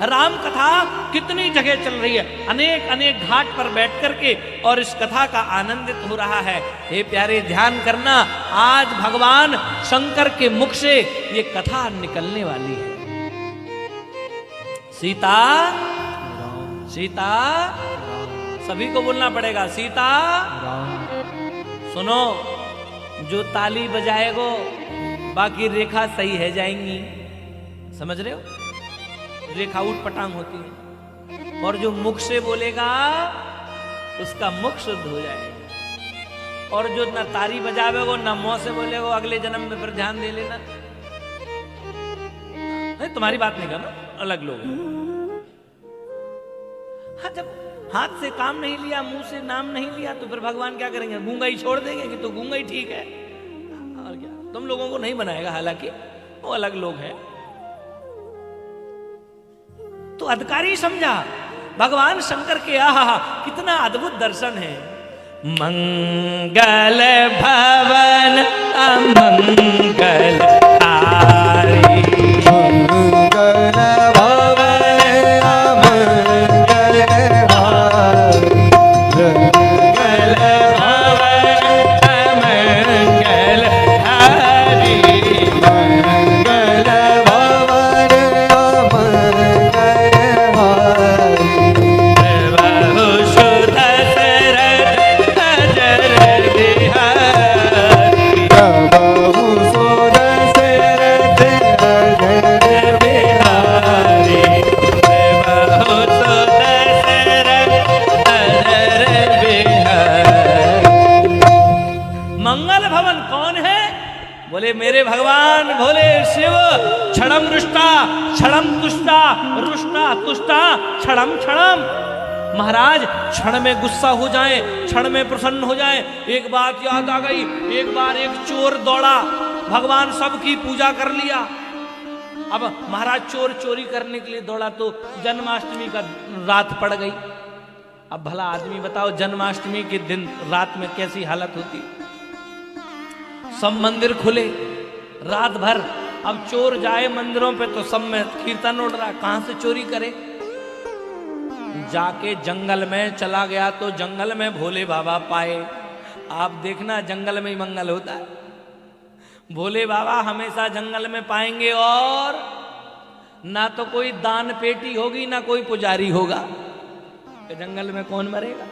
राम कथा कितनी जगह चल रही है, अनेक अनेक घाट पर बैठ करके और इस कथा का आनंदित हो रहा है। हे प्यारे ध्यान करना, आज भगवान शंकर के मुख से ये कथा निकलने वाली है। सीता सीता, सभी को बोलना पड़ेगा, सीता सुनो, जो ताली बजाएगो बाकी रेखा सही है जाएंगी, समझ रहे हो, रेखा उठ पटांग होती है, और जो मुख से बोलेगा उसका मुख शुद्ध हो जाएगा, और जो ना तारी बजावेगो ना मुंह से बोलेगो अगले जन्म में फिर ध्यान दे लेना। तुम्हारी बात नहीं करना, अलग लोग हैं। हाँ, जब हाथ से काम नहीं लिया, मुंह से नाम नहीं लिया, तो फिर भगवान क्या करेंगे, गूंगा ही छोड़ देंगे कि तो गूंगा ही ठीक है, और क्या, तुम लोगों को नहीं बनाएगा, हालांकि वो अलग लोग हैं। तो अधिकारी समझा भगवान शंकर के, आहा कितना अद्भुत दर्शन है। मंगल भवन अमंगल हारी, मंगल भवन अमंगल हारी, मंगल भवन अमंगल हारी, मंगल भवन अमंगल हारी, बहु सुध सरद अजर बिहारी, प्रभु सुर सरद अजर बिहारी, बहु सुध सरद अजर बिहारी। मंगल भवन कौन है? बोले मेरे भगवान भोले शिव। क्षणम रुष्टा क्षणम तुष्टा, रुष्टा तुष्टा क्षणम क्षणम। महाराज क्षण में गुस्सा हो जाए, क्षण में प्रसन्न हो जाए। एक बात याद आ गई, एक बार एक चोर दौड़ा, भगवान सबकी पूजा कर लिया। अब महाराज चोर चोरी करने के लिए दौड़ा तो जन्माष्टमी का रात पड़ गई। अब भला आदमी बताओ, जन्माष्टमी के दिन रात में कैसी हालत होती। सब मंदिर खुले रात भर, अब चोर जाए मंदिरों पे तो सब में कीर्तन उड़ रहा, कहां से चोरी करे। जाके जंगल में चला गया तो जंगल में भोले बाबा पाए। आप देखना जंगल में ही मंगल होता है। भोले बाबा हमेशा जंगल में पाएंगे, और ना तो कोई दान पेटी होगी ना कोई पुजारी होगा। जंगल में कौन मरेगा,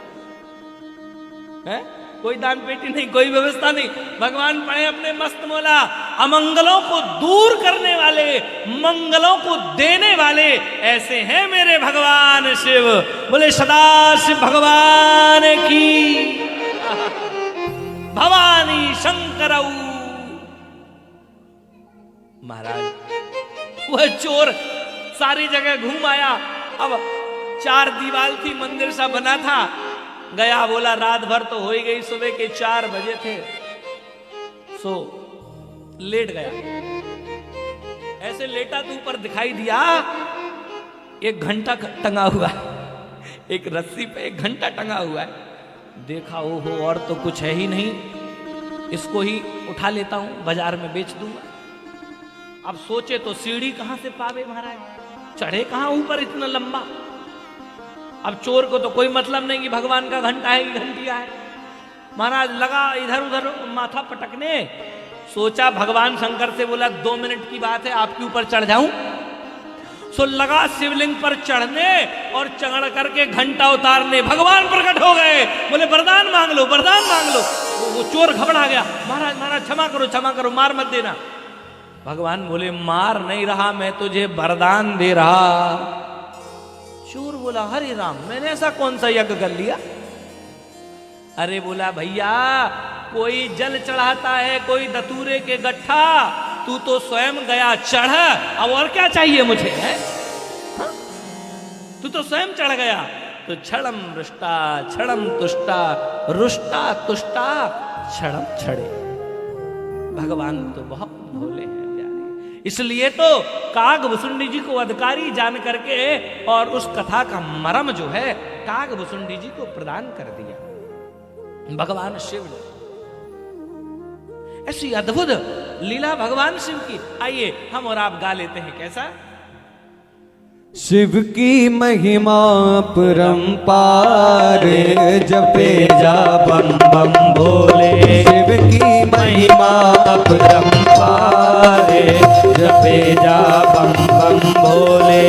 है? कोई दान पेटी नहीं, कोई व्यवस्था नहीं। भगवान पढ़े अपने मस्त मौला, अमंगलों को दूर करने वाले, मंगलों को देने वाले ऐसे हैं मेरे भगवान शिव। बोले सदा शिव भगवान की, भवानी शंकरऊ। महाराज वह चोर सारी जगह घूम आया। अब 4 दीवार थी, मंदिर सा बना था। गया, बोला रात भर तो हो ही गई, सुबह के 4 बजे थे, सो लेट गया। ऐसे लेटा तो ऊपर दिखाई दिया एक घंटा टंगा हुआ है, एक रस्सी पे एक घंटा टंगा हुआ है। देखा, ओहो, और तो कुछ है ही नहीं, इसको ही उठा लेता हूं, बाजार में बेच दूंगा। अब सोचे तो सीढ़ी कहां से पावे महाराज, चढ़े कहां ऊपर इतना लंबा। अब चोर को तो कोई मतलब नहीं कि भगवान का घंटा है कि घंटिया है। महाराज लगा इधर उधर माथा पटकने, सोचा भगवान शंकर से बोला 2 मिनट की बात है, आपके ऊपर चढ़ जाऊं। सो लगा शिवलिंग पर चढ़ने और चढ़ करके घंटा उतारने। भगवान प्रकट हो गए, बोले वरदान मांग लो, वरदान मांग लो। वो चोर घबरा गया, महाराज महाराज क्षमा करो, मार मत देना। भगवान बोले मार नहीं रहा, मैं तुझे वरदान दे रहा। चोर बोला हरे राम, मैंने ऐसा कौन सा यज्ञ कर लिया? अरे बोला भैया, कोई जल चढ़ाता है, कोई दतूरे के गट्ठा, तू तो स्वयं गया चढ़, अब और क्या चाहिए मुझे है? हा? तू तो स्वयं चढ़ गया। तो छड़म रुष्टा छड़म तुष्टा, रुष्टा तुष्टा छड़म छड़े। भगवान तो बहुत भोले हैं प्यारे, इसलिए तो कागभुसुंडी जी को अधिकारी जान करके और उस कथा का मर्म जो है कागभुसुंडी जी को प्रदान कर दिया भगवान शिव ने। ऐसी अद्भुत लीला भगवान शिव की। आइए हम और आप गा लेते हैं, कैसा? शिव की महिमा अपरंपार, जपे जा बम बम भोले। शिव की महिमा अपरंपार, जपे जा बम बम भोले।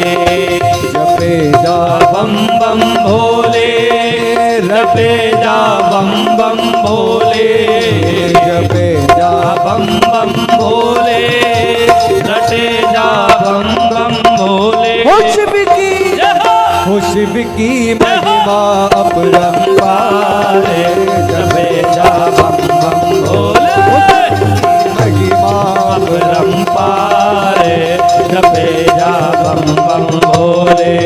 जपे जा बम बम भोले, रटे जा बम बम भोले। जपे जा बम बम भोले, रटे जा बम बम भोले। शिव की महिमा अपरंपार, जपे जा बम बम भोले। महिमा अपरंपार, जपे जा बम बम भोले।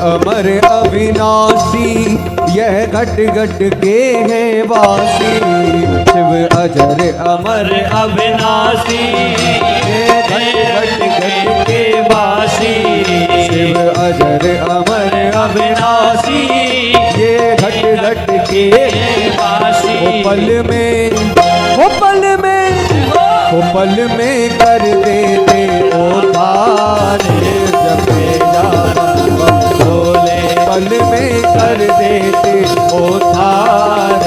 अमर अविनाशी, यह घट घट के है वासी। शिव अजर अमर अविनाशी, यह घट घट के वासी। शिव अजर अमर अविनाशी, ये घट घट के वासी। वो पल में कर देते उद्धार, जपे जा पल में कर देते उद्धार,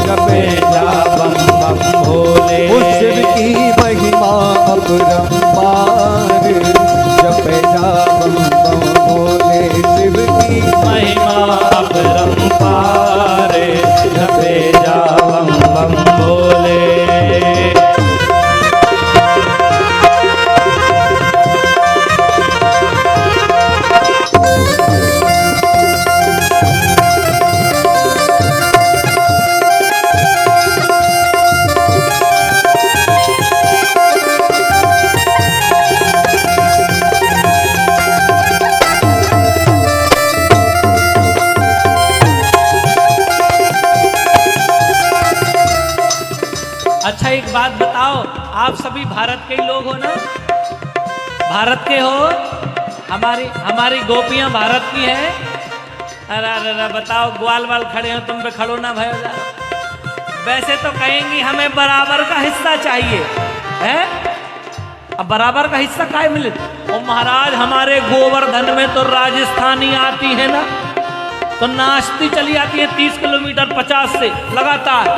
जपे जा बम बम भोले। शिव की महिमा अपरंपार, जपे जा बम बम भोले। शिव की महिमा अपरंपार, जपे जा बम बम भोले। अच्छा एक बात बताओ, आप सभी भारत के ही लोग हो ना? भारत के हो? हमारी गोपियां भारत की हैं? अरे अरे बताओ, ग्वाल वाल खड़े हो, तुम पे खड़ो ना भाई। वैसे तो कहेंगी हमें बराबर का हिस्सा चाहिए है, अब बराबर का हिस्सा काय मिले। और महाराज हमारे गोवर्धन में तो राजस्थानी आती है ना, तो नाचती चली आती है 30 किलोमीटर 50 से लगातार,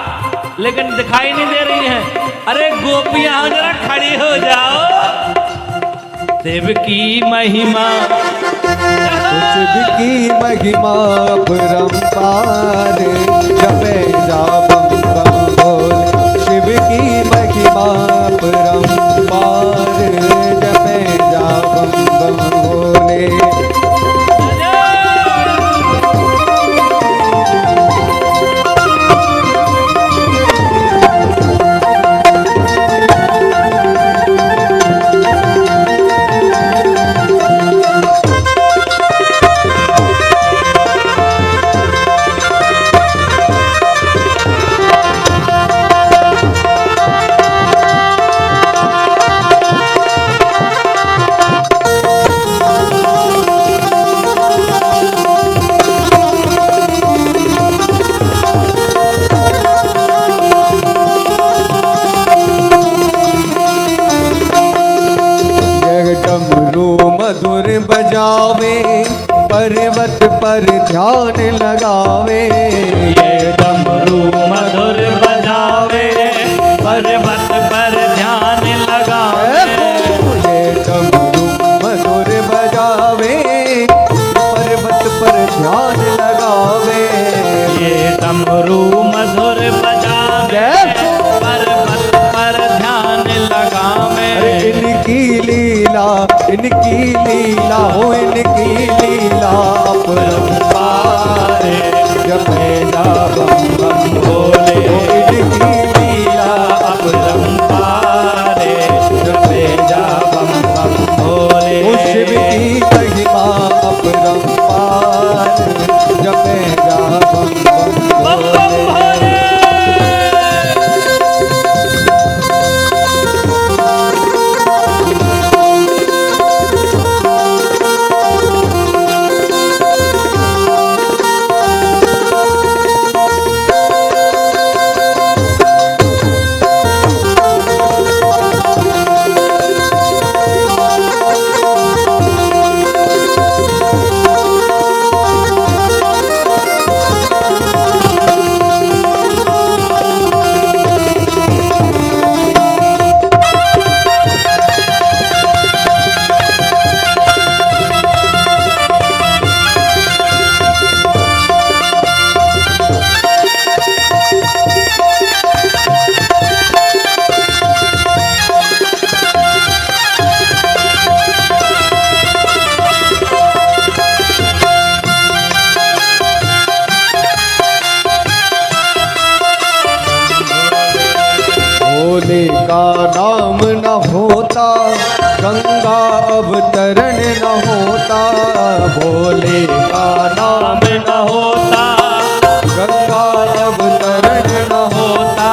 लेकिन दिखाई नहीं दे रही है। अरे गोपियां जरा खड़ी हो जाओ, देव की महिमा शिव की महिमा अपरंपार, जपे जा बम बम भोले। शिव की महिमा अपरंपार, जपे जा बम बम भोले। मधुर बजावे, पर्वत पर ध्यान लगावे। ये डमरू मधुर बजावे, पर्वत पर ध्यान लगावे। ये डमरू मधुर बजावे, पर्वत पर ध्यान लगावे। ये डमरू मधुर बजावे, पर्वत पर ध्यान लगावे। इनकी लीला, इनकी लीला हो, इनकी लीला अपरंपार, जपे जा बम बम भोले। इनकी लीला अपरंपार, जपे जा बम बम भोले। शिव की महिमा अपरंपार, जपे जा बम बम भोले। भोले का नाम न होता, गंगा अवतरण न होता। भोले का नाम न होता, गंगा अवतरण न होता।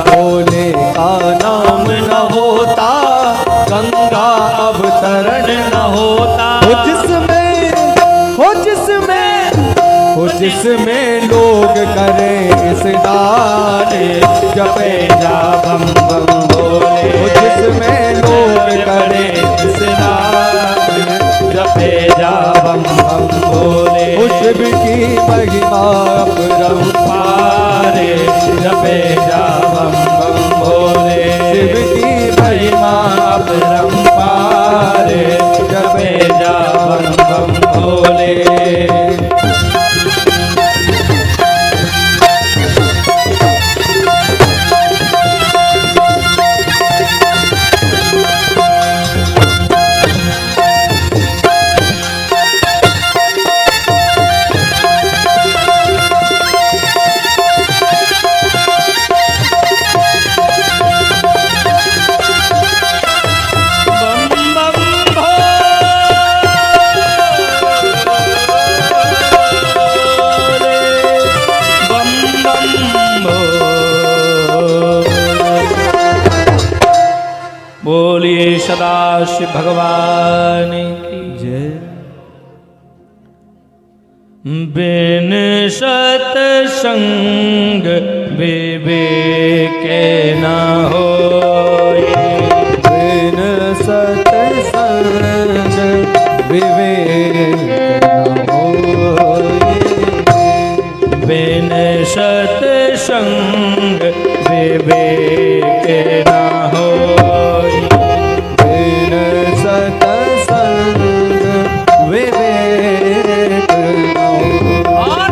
भोले का नाम न होता, गंगा अवतरण न होता। जिसमें लोग करें स्नान, जपे जा बम बम भोले। जिसमें लोग करें स्नान, जपे जा बम बम भोले। शिव की महिमा अपरंपार, जपे जा बम बम भोले। शिव की महिमा अपरंपार, जपे जा बम बम भोले। बोलिए सदाशिव भगवान की जय। बिन सत्संग विवेक न होए, बिन विवेक न होए। बिन सत्संग विवेक न होए। बिन सत्संग विवेक न होए। और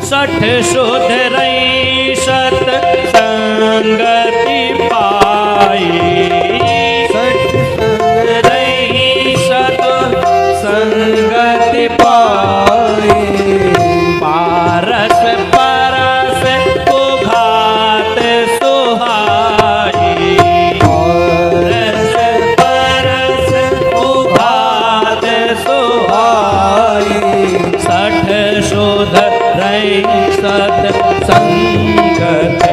सठ शुद्ध रही सत संगति पाई। सत्संग रही सत संगति पाए। पारस परस को घात सुहाई। पारस परस को घात सुहाई। सठ शोध रही सत संगत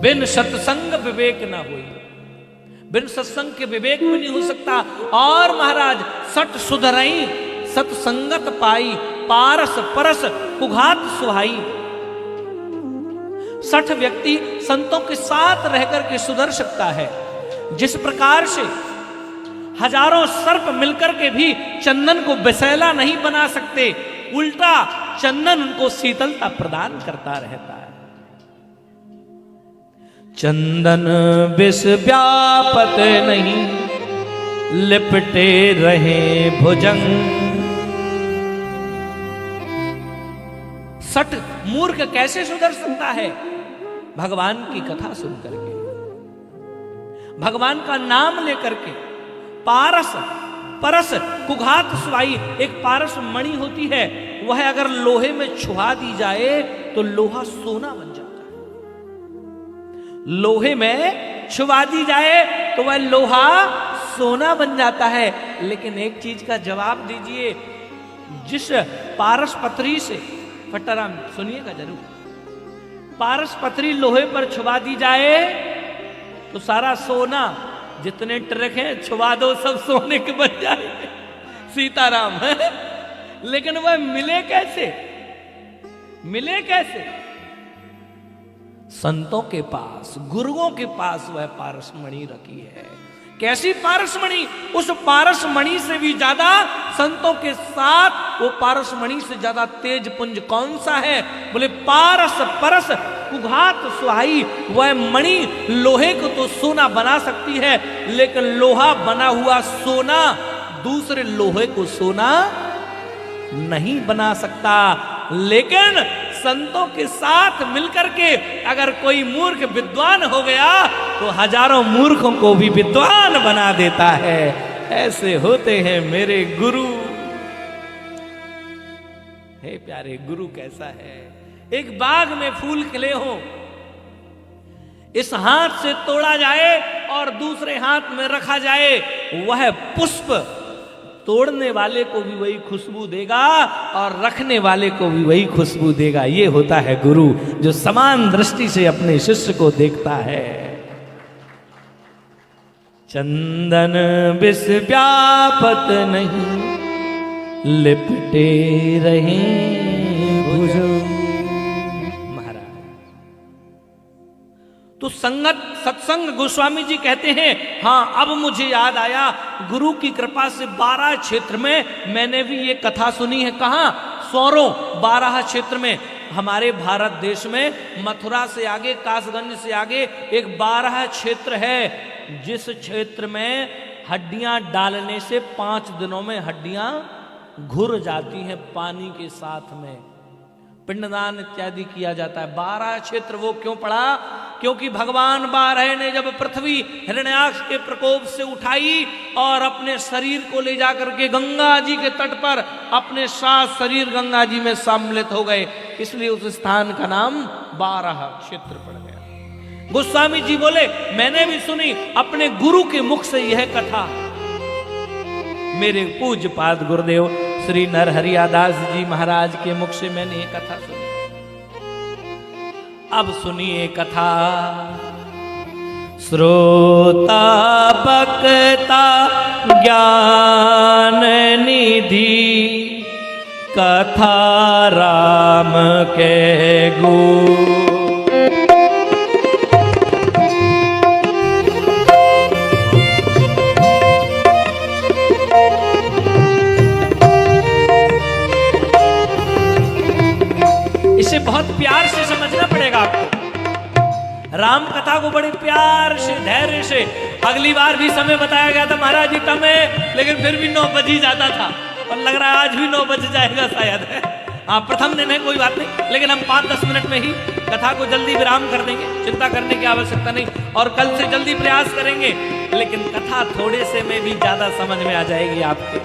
बिन सत्संग विवेक न हुई। बिन सत्संग के विवेक भी नहीं हो सकता। और महाराज सट सुधरई सत्संगत पाई। पारस परस कुघात सुहाई। सठ व्यक्ति संतों के साथ रहकर के सुधर सकता है। जिस प्रकार से हजारों सर्प मिलकर के भी चंदन को विषैला नहीं बना सकते, उल्टा चंदन उनको शीतलता प्रदान करता रहता है। चंदन विष व्यापत नहीं, लिपटे रहे भुजंग। सठ मूर्ख कैसे सुधर सकता है? भगवान की कथा सुन करके, भगवान का नाम लेकर के। पारस परस कुघात सुहाई। एक पारस मणि होती है, वह अगर लोहे में छुआ दी जाए तो लोहा सोना बन जाता है। लोहे में छुआ दी जाए तो वह लोहा सोना बन जाता है। लेकिन एक चीज का जवाब दीजिए, जिस पारस पत्री से, फटाराम सुनिएगा जरूर, पारस पत्री लोहे पर छुआ दी जाए तो सारा सोना, जितने ट्रक हैं छुआ दो सब सोने के बन जाए। सीताराम है। लेकिन वह मिले कैसे? मिले कैसे? संतों के पास, गुरुओं के पास वह पारसमणि रखी है। कैसी पारसमणि? उस पारसमणि से भी ज्यादा संतों के साथ वो पारसमणि से ज्यादा तेज पुंज कौन सा है? बोले पारस परस कुघात सुहाई। वह मणि लोहे को तो सोना बना सकती है, लेकिन लोहा बना हुआ सोना दूसरे लोहे को सोना नहीं बना सकता। लेकिन संतों के साथ मिलकर के अगर कोई मूर्ख विद्वान हो गया तो हजारों मूर्खों को भी विद्वान बना देता है। ऐसे होते हैं मेरे गुरु। हे प्यारे, गुरु कैसा है? एक बाग में फूल खिले हो, इस हाथ से तोड़ा जाए और दूसरे हाथ में रखा जाए, वह पुष्प तोड़ने वाले को भी वही खुशबू देगा और रखने वाले को भी वही खुशबू देगा। ये होता है गुरु, जो समान दृष्टि से अपने शिष्य को देखता है। चंदन विष व्यापत नहीं, लिपटे रहे भुजंग। तो संगत सत्संग गोस्वामी जी कहते हैं, हाँ अब मुझे याद आया, गुरु की कृपा से 12 क्षेत्र में मैंने भी ये कथा सुनी है। कहाँ? सौरों 12 क्षेत्र में। हमारे भारत देश में मथुरा से आगे, कासगंज से आगे एक 12 क्षेत्र है, जिस क्षेत्र में हड्डियां डालने से 5 दिनों में हड्डियां घुर जाती हैं पानी के साथ में। पिंडदान इत्यादि किया जाता है। 12 क्षेत्र वो क्यों पड़ा? क्योंकि भगवान 12 ने जब पृथ्वी हिरण्याक्ष के प्रकोप से उठाई और अपने शरीर को ले जाकर के गंगा जी के तट पर अपने 7 शरीर गंगा जी में सम्मिलित हो गए, इसलिए उस स्थान का नाम 12 क्षेत्र पड़ गया। गोस्वामी जी बोले, मैंने भी सुनी अपने गुरु के मुख से यह कथा। मेरे पूज्य पाद गुरुदेव श्री नरहरियादास जी महाराज के मुख से मैंने ये कथा सुनी। अब सुनिए कथा। श्रोता बक्ता ज्ञान निधि, कथा राम के गुण। इसे बहुत प्यार से समझना पड़ेगा आपको। राम कथा को बड़े प्यार से, धैर्य से, अगली बार भी समय बताया गया था महाराज जी तमें, लेकिन फिर भी 9 बज ही जाता था और लग रहा है आज भी 9 बज जाएगा शायद। हाँ, प्रथम दिन है, कोई बात नहीं, लेकिन हम 5-10 मिनट में ही कथा को जल्दी विराम कर देंगे, चिंता करने की आवश्यकता नहीं, और कल से जल्दी प्रयास करेंगे, लेकिन कथा थोड़े से में भी ज्यादा समझ में आ जाएगी आपके।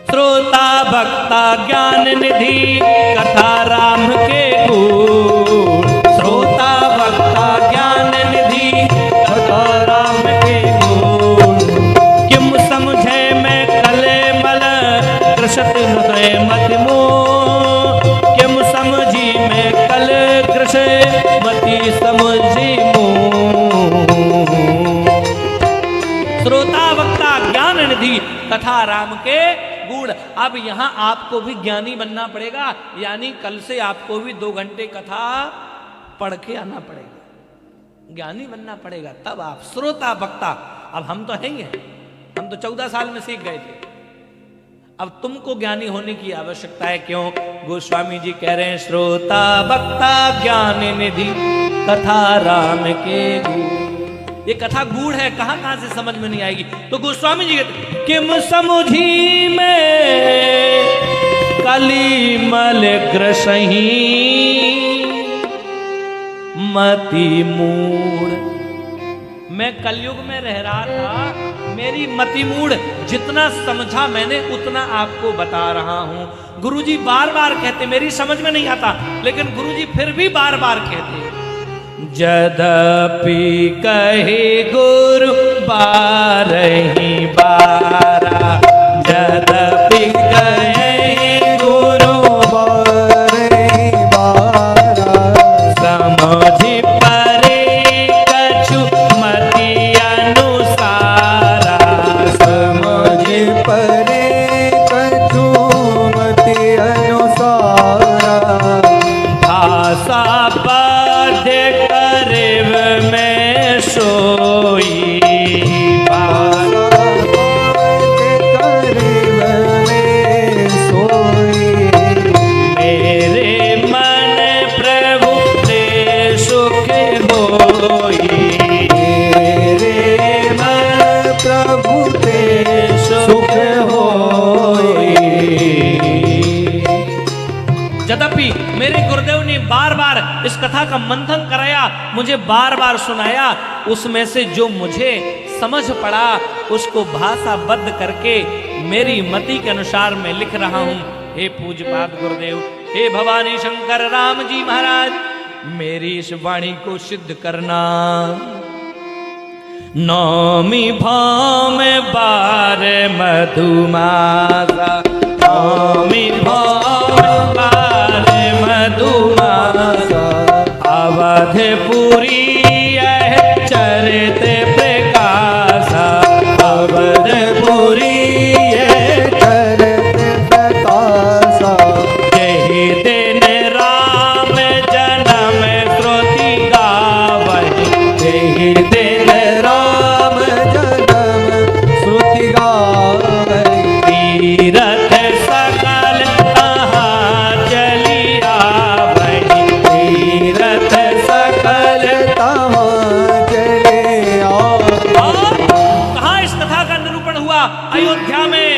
श्रोता भक्ता ज्ञान निधि कथा राम के गुण, श्रोता भक्ता ज्ञान निधि कथा राम के गुण, किम समझे मैं कले मल कृषत हृदय मति मोह, किम समझी मैं कल कृष मति समझी मोह। श्रोता वक्ता ज्ञान निधि कथा राम के गुण। अब यहां आपको भी ज्ञानी बनना पड़ेगा, यानी कल से आपको भी 2 घंटे कथा पढ़ के आना पड़ेगा, ज्ञानी बनना पड़ेगा, तब आप श्रोता वक्ता। अब हम तो हैं ही हैं, हम तो 14 साल में सीख गए थे, अब तुमको ज्ञानी होने की आवश्यकता है। क्यों? गोस्वामी जी कह रहे हैं श्रोता वक्ता ज्ञान निधि कथा राम के गुण। ये कथा गूढ़ है, कहां कहां से समझ में नहीं आएगी, तो गोस्वामी जी कहते किम समुझी में कलिमल ग्रसही मति मूढ़। मैं कलयुग में रह रहा था, मेरी मति मूढ़, जितना समझा मैंने उतना आपको बता रहा हूं। गुरुजी बार बार कहते, मेरी समझ में नहीं आता, लेकिन गुरुजी फिर भी बार बार कहते, यद्यपि कहे गुरु बारही बारा, यद्यपि कहे गुरु बारही बारा, समझि परे कछु मति अनुसारा, समझि परे कछु मति अनुसारा, भाषा में सोई, में सोई, मेरे मन प्रभु ते सुख होई, मेरे मन प्रभु ते सुख होई। यद्यपि मेरे गुरुदेव ने बार बार इस कथा का मंथन कराया, मुझे बार बार सुनाया, उसमें से जो मुझे समझ पड़ा उसको भाषाबद्ध करके मेरी मति के अनुसार मैं लिख रहा हूं। हे पूज्यपाद गुरुदेव, हे भवानी शंकर राम जी महाराज, मेरी इस वाणी को सिद्ध करना। नौमी भौम बार मधुमासा, नौमी भौम बार मधुमासा, अवधपुरी यह चरित प्रकाशा, अवधपुरी यह चरित प्रकाशा, यही दिन राम जन्म श्रुति गावहि, यही दिन राम जन्म श्रुति गावहि, तीरथ सकल तहाँ चली आवहि, तीरथ सकल तहाँ चले आवहि। कहाँ इस कथा का निरूपण हुआ? अयोध्या में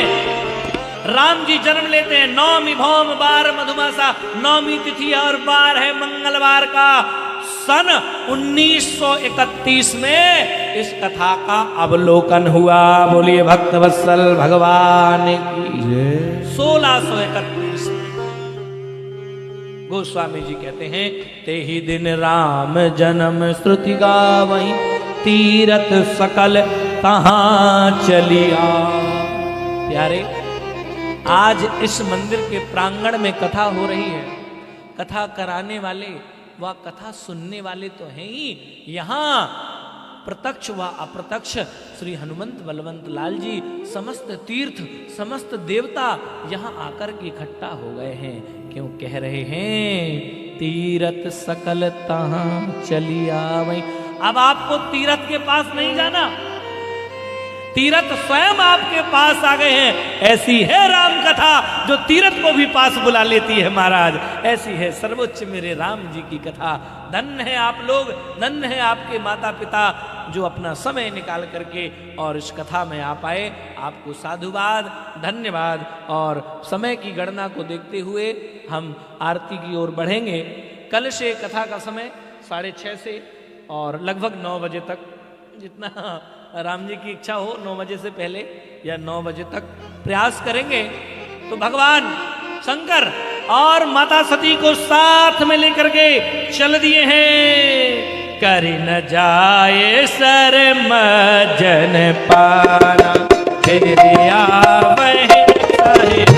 राम जी जन्म लेते हैं, नौमी भौम बार मधुमासा, नौमी तिथि और बार है मंगलवार का। सन 1931 में इस कथा का अवलोकन हुआ। बोलिए भक्त वत्सल भगवान की। 1631 गोस्वामी जी कहते हैं, ते ही दिन राम जन्म श्रुति गावहि, तीरथ सकल तहाँ चलिया। प्यारे, आज इस मंदिर के प्रांगण में कथा हो रही है, कथा कराने वाले व कथा सुनने वाले तो हैं ही, यहाँ प्रत्यक्ष व अप्रत्यक्ष श्री हनुमंत बलवंत लाल जी, समस्त तीर्थ समस्त देवता यहाँ आकर के इकट्ठा हो गए हैं। क्यों कह रहे हैं तीरथ सकल तहाँ चली आवै। अब आपको तीरथ के पास नहीं जाना, तीरथ स्वयं आपके पास आ गए हैं। ऐसी है राम कथा जो तीरथ को भी पास बुला लेती है महाराज। ऐसी है सर्वोच्च मेरे राम जी की कथा। धन्य है आप लोग, धन्य है आपके माता पिता जो अपना समय निकाल करके और इस कथा में आ पाए। आपको साधुवाद, धन्यवाद। और समय की गणना को देखते हुए हम आरती की ओर बढ़ेंगे। कल से कथा का समय 6:30 से और लगभग 9 बजे तक, जितना राम जी की इच्छा हो 9 बजे से पहले या 9 बजे तक प्रयास करेंगे। तो भगवान शंकर और माता सती को साथ में लेकर के चल दिए हैं। कर न जाए शर्म जन पाना, फिर आवे सहित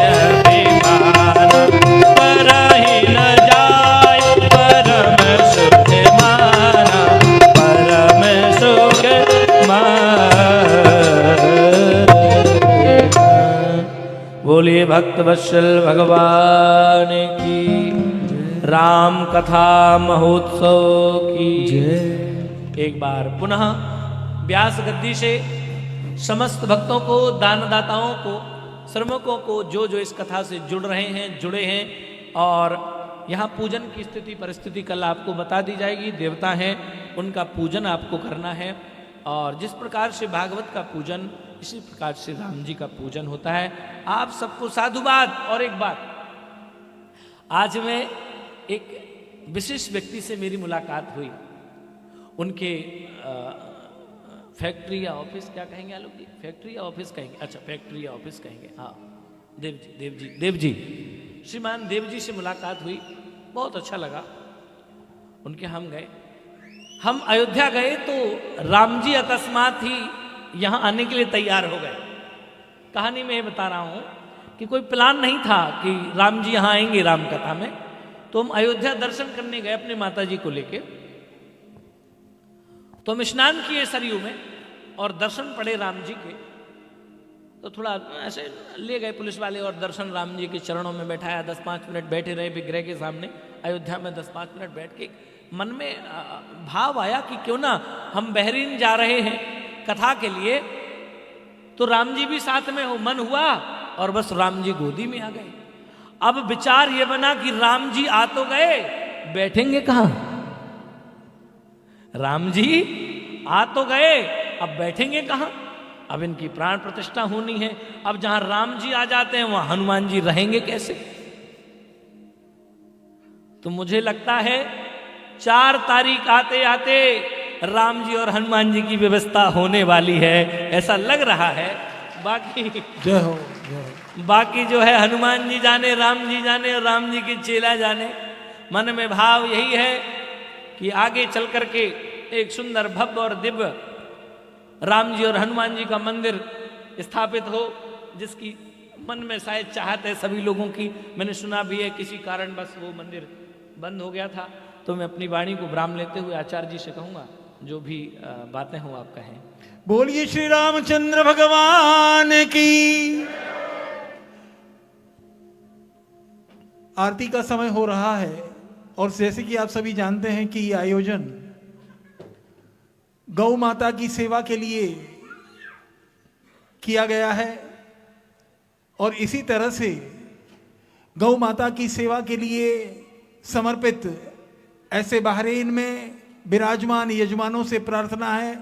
अभिमाना। करहि न जाए परम सुख माना, परम सुख बोलिए भक्त वत्सल भगवान की, राम कथा महोत्सव की जय। एक बार पुनः व्यास गद्दी से समस्त भक्तों को, दानदाताओं को, श्रमकों को जो जो इस कथा से जुड़ रहे हैं, जुड़े हैं, और यहाँ पूजन की स्थिति परिस्थिति कल आपको बता दी जाएगी। देवता हैं, उनका पूजन आपको करना है। और जिस प्रकार से भागवत का पूजन, इसी प्रकार से राम जी का पूजन होता है। आप सबको साधुवाद। और एक बात, आज मैं एक विशेष व्यक्ति से मेरी मुलाकात हुई। उनके फैक्ट्री या ऑफिस, क्या कहेंगे आलोक जी? फैक्ट्री या ऑफिस कहेंगे? अच्छा, फैक्ट्री या ऑफिस कहेंगे। हाँ, देव जी श्रीमान देव जी से मुलाकात हुई, बहुत अच्छा लगा। उनके हम अयोध्या गए तो राम जी अकस्मात ही यहाँ आने के लिए तैयार हो गए। कहानी में बता रहा हूँ कि कोई प्लान नहीं था कि राम जी यहाँ आएंगे राम कथा में। तो हम अयोध्या दर्शन करने गए अपने माता जी को लेके। तो हम स्नान किए सरयू में और दर्शन पड़े राम जी के। तो थोड़ा ऐसे ले गए पुलिस वाले और दर्शन राम जी के चरणों में बैठाया। 10-5 मिनट बैठे रहे विग्रह के सामने अयोध्या में। 10-5 मिनट बैठ के मन में भाव आया कि क्यों ना हम बहरीन जा रहे हैं कथा के लिए, तो राम जी भी साथ में हो। मन हुआ और बस राम जी गोदी में आ गए। अब विचार ये बना कि राम जी आ तो गए, बैठेंगे कहाँ? राम जी आ तो गए, अब बैठेंगे कहाँ? अब इनकी प्राण प्रतिष्ठा होनी है। अब जहां राम जी आ जाते हैं वहां हनुमान जी रहेंगे कैसे? तो मुझे लगता है 4 तारीख आते आते राम जी और हनुमान जी की व्यवस्था होने वाली है, ऐसा लग रहा है। बाकी जय हो, जय हो। बाकी जो है हनुमान जी जाने, राम जी जाने और राम जी की चेला जाने। मन में भाव यही है कि आगे चल करके एक सुंदर भव्य और दिव्य राम जी और हनुमान जी का मंदिर स्थापित हो, जिसकी मन में शायद चाहत है सभी लोगों की। मैंने सुना भी है किसी कारणवश वो मंदिर बंद हो गया था। तो मैं अपनी वाणी को विराम लेते हुए आचार्य जी से कहूँगा जो भी बातें हो आप कहें। बोलिए श्री रामचंद्र भगवान की। आरती का समय हो रहा है और जैसे कि आप सभी जानते हैं कि ये आयोजन गौ माता की सेवा के लिए किया गया है और इसी तरह से गौ माता की सेवा के लिए समर्पित ऐसे बहरीन में विराजमान यजमानों से प्रार्थना है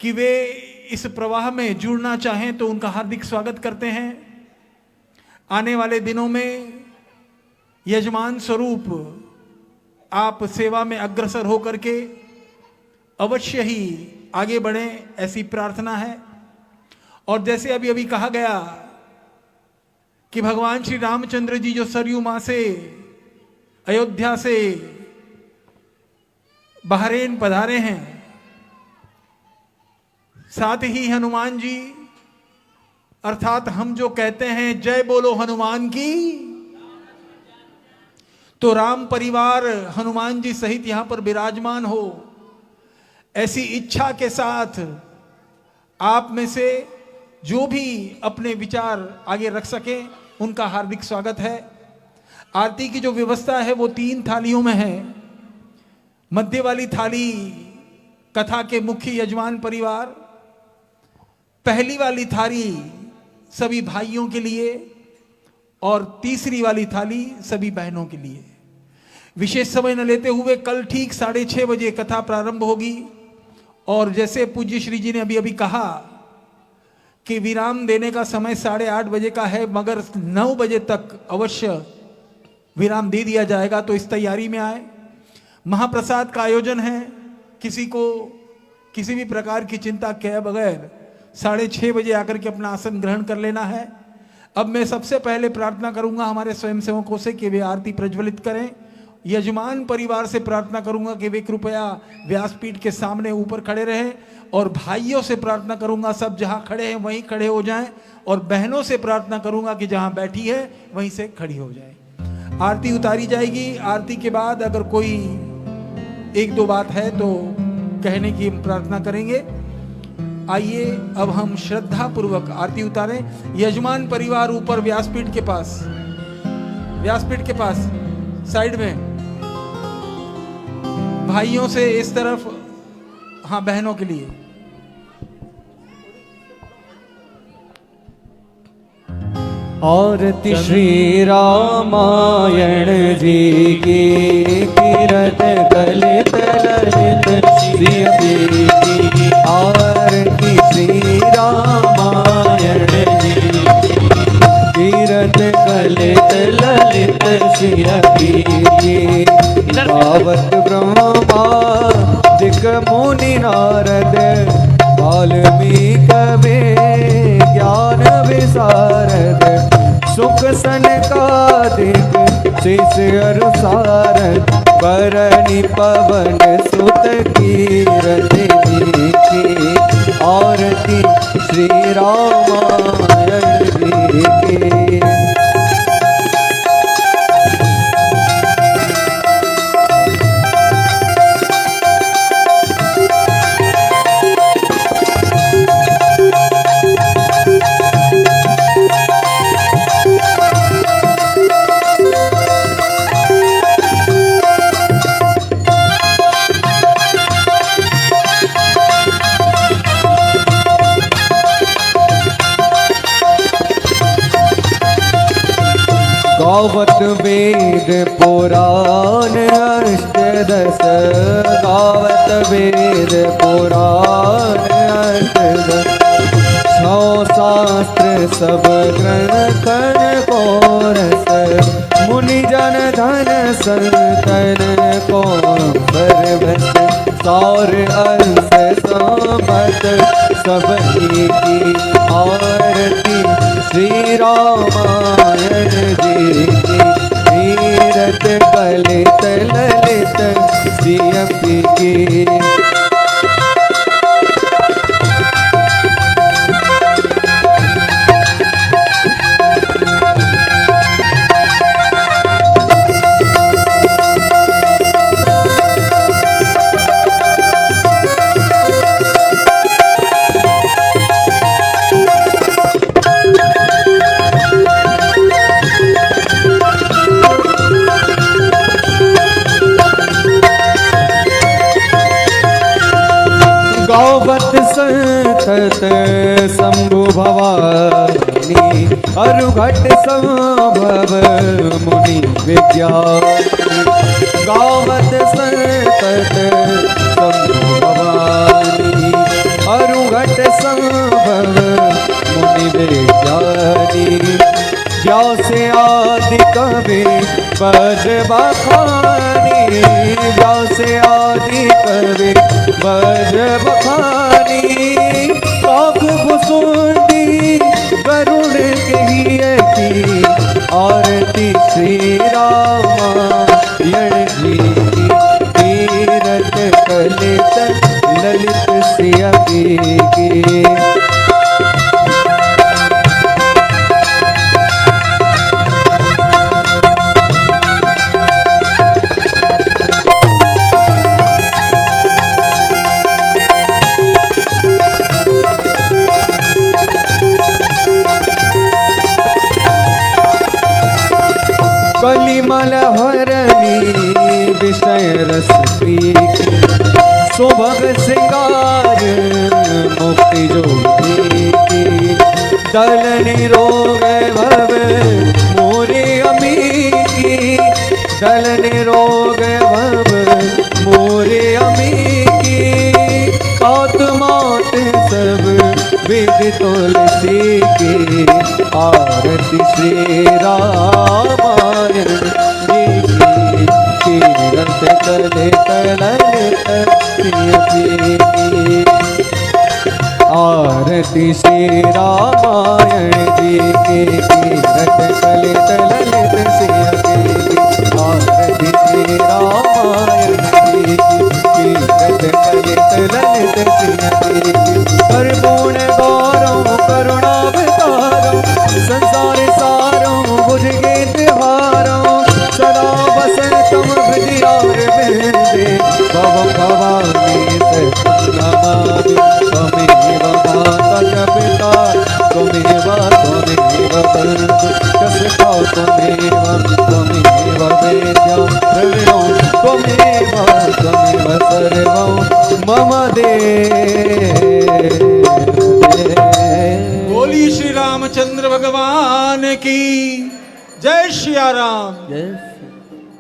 कि वे इस प्रवाह में जुड़ना चाहें तो उनका हार्दिक स्वागत करते हैं। आने वाले दिनों में यजमान स्वरूप आप सेवा में अग्रसर होकर के अवश्य ही आगे बढ़ें, ऐसी प्रार्थना है। और जैसे अभी अभी कहा गया कि भगवान श्री रामचंद्र जी जो सरयू मां से अयोध्या से बहरीन पधारे हैं, साथ ही हनुमान जी अर्थात हम जो कहते हैं जय बोलो हनुमान की, तो राम परिवार हनुमान जी सहित यहां पर विराजमान हो, ऐसी इच्छा के साथ आप में से जो भी अपने विचार आगे रख सके उनका हार्दिक स्वागत है। आरती की जो व्यवस्था है वो 3 थालियों में है। मध्य वाली थाली कथा के मुख्य यजमान परिवार, पहली वाली थाली सभी भाइयों के लिए और तीसरी वाली थाली सभी बहनों के लिए। विशेष समय न लेते हुए कल ठीक 6:30 बजे कथा प्रारंभ होगी। और जैसे पूज्य श्री जी ने अभी अभी कहा कि विराम देने का समय 8:30 बजे का है, मगर 9 बजे तक अवश्य विराम दे दिया जाएगा, तो इस तैयारी में आए। महाप्रसाद का आयोजन है, किसी को किसी भी प्रकार की चिंता किए बगैर 6:30 बजे आकर के अपना आसन ग्रहण कर लेना है। अब मैं सबसे पहले प्रार्थना करूंगा हमारे स्वयंसेवकों से कि वे आरती प्रज्वलित करें। यजमान परिवार से प्रार्थना करूंगा कि वे कृपया व्यासपीठ के सामने ऊपर खड़े रहें, और भाइयों से प्रार्थना करूंगा सब जहां खड़े हैं वहीं खड़े हो जाएं, और बहनों से प्रार्थना करूंगा कि जहां बैठी है वहीं से खड़ी हो जाए। आरती उतारी जाएगी। आरती के बाद अगर कोई 1-2 बात है तो कहने की प्रार्थना करेंगे। आइए अब हम श्रद्धा पूर्वक आरती उतारें। यजमान परिवार ऊपर व्यासपीठ के पास साइड में, भाइयों से इस तरफ, हाँ बहनों के लिए। आरती श्री रामायण जी की, कीरत कलित ललित श्री की। आरती श्री रामायण जी की, कीरत कलित ललित श्री की। गावत ब्रह्मा दिक मुनि नारद, वाल्मीकि ज्ञान विशारद। सुख सनकादिक शेष अनुसार, बरनि पवन सुत कीरति की। आरती श्री रामायण जी की। गावत वेद पुराण अष्टदश, गावत वेद पुराण अष्टदश। 6 शास्त्र सब ग्रंथन को रस, मुनि जन धन संतन को परवश। सार अंश समत सब की। आरती श्री रामायण जी की, कीरत कलित ललित श्री की। गावत संतत शंभु भवानी, अरुघट संभव मुनि विज्ञानी। गावत संतत शंभु भवानी, अरुघट संभव मुनि विज्ञानी। व्यास आदि कवि बज बखानी, व्यास आदि कवि बज बखानी। काक भुसुंडी वरुण कहिए की, आरती श्री रामायण जी की। कीरत कलित ललित श्री की। कलिमल हरणी विषय रस प्रीति, सुभग सिंगार मुक्ति जो की दल निरोग भव मोरे अमी की दल निरोग भव मोरे अमी की आत्मात सब विद तुलसी की आरती श्री रामायण जी की तीरथ तले तललित सिय की आरती श्री रामायण जी की तीरथ तले तललित सिय की आरती श्री रामायण जी की तीरथ तले तललित सिय की कर्पूण गौरव करुणावतारम संसार सारम भुज गीत हारम सदा वसंतम हृदयार वृंदे भव भवानी नमामि त्वमेव माता च पिता त्वमेव बन्धु च सखा त्वमेव वेद्या द्रविणो त्वमेव सर्वं मम देव। बोली श्री रामचंद्र भगवान की जय सिया राम।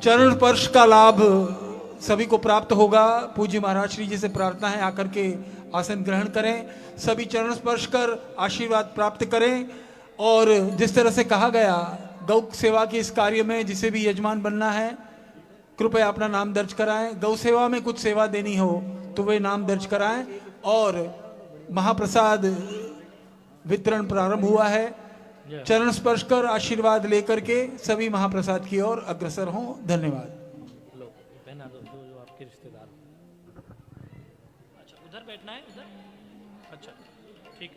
चरण स्पर्श का लाभ सभी को प्राप्त होगा। पूज्य महाराज श्री जी से प्रार्थना है आकर के आसन ग्रहण करें, सभी चरण स्पर्श कर आशीर्वाद प्राप्त करें। और जिस तरह से कहा गया गौ सेवा के इस कार्य में जिसे भी यजमान बनना है कृपया अपना नाम दर्ज कराएं। गौ सेवा में कुछ सेवा देनी हो तो वे नाम दर्ज कराएं। और महाप्रसाद वितरण प्रारंभ हुआ है। चरण स्पर्श कर आशीर्वाद लेकर के सभी महाप्रसाद की ओर अग्रसर हों। धन्यवाद। पहना दो जो आपके रिश्तेदार। अच्छा उधर बैठना है उधर। अच्छा ठीक।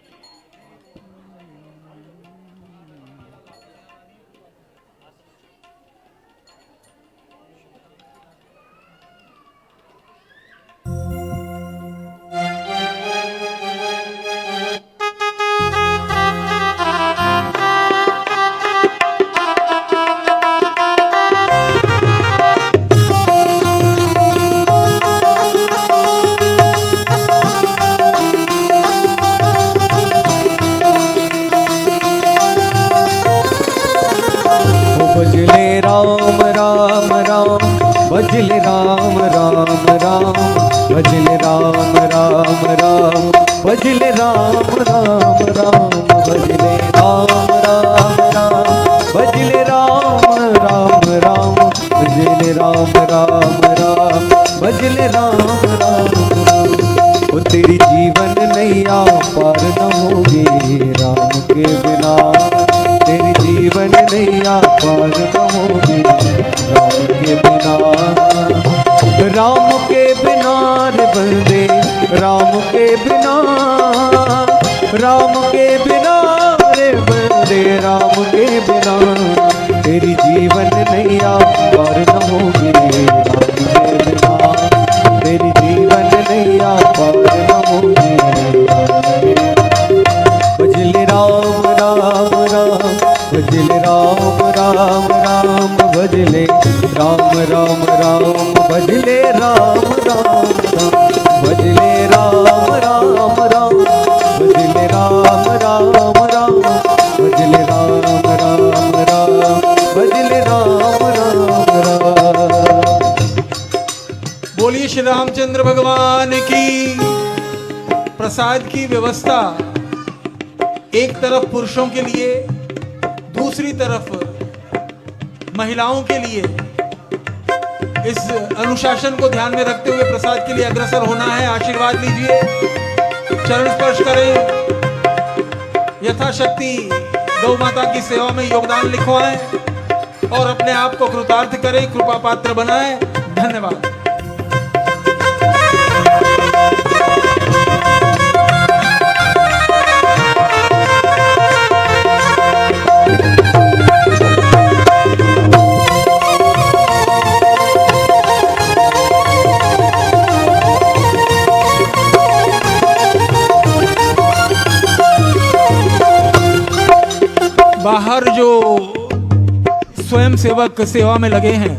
भजले राम राम राम भजले राम राम राम भजले राम राम राम भजले राम राम राम भजले राम राम राम भजले राम राम राम भजले राम राम राम। ओ तेरी जीवन नैया पार न होगी राम के बिना, तेरी जीवन नैया पार न होगी राम के बिना। राम के बिना रे बंदे राम के बिना, राम के बिना रे बंदे राम के बिना। तेरी जीवन नैया पार न होगी राम के बिना, तेरी जीवन नैया पार न होगी राम के बिना। भजले राम राम राम भजले राम राम राम भजले राम राम राम भजले राम राम राम भजले राम राम राम भजले राम राम राम भजले राम राम राम भजले राम राम राम। बोलिए श्री रामचंद्र भगवान की। प्रसाद की व्यवस्था एक तरफ पुरुषों के लिए, दूसरी तरफ महिलाओं के लिए। इस अनुशासन को ध्यान में रखते हुए प्रसाद के लिए अग्रसर होना है। आशीर्वाद लीजिए, चरण स्पर्श करें, यथाशक्ति गौ माता की सेवा में योगदान लिखवाएं और अपने आप को कृतार्थ करें, कृपा पात्र बनाएं। धन्यवाद। बाहर जो स्वयं सेवक सेवा में लगे हैं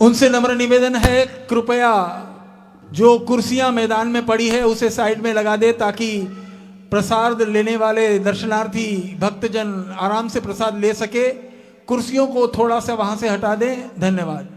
उनसे नम्र निवेदन है, कृपया जो कुर्सियां मैदान में पड़ी है उसे साइड में लगा दे, ताकि प्रसाद लेने वाले दर्शनार्थी भक्तजन आराम से प्रसाद ले सके। कुर्सियों को थोड़ा सा वहां से हटा दें। धन्यवाद।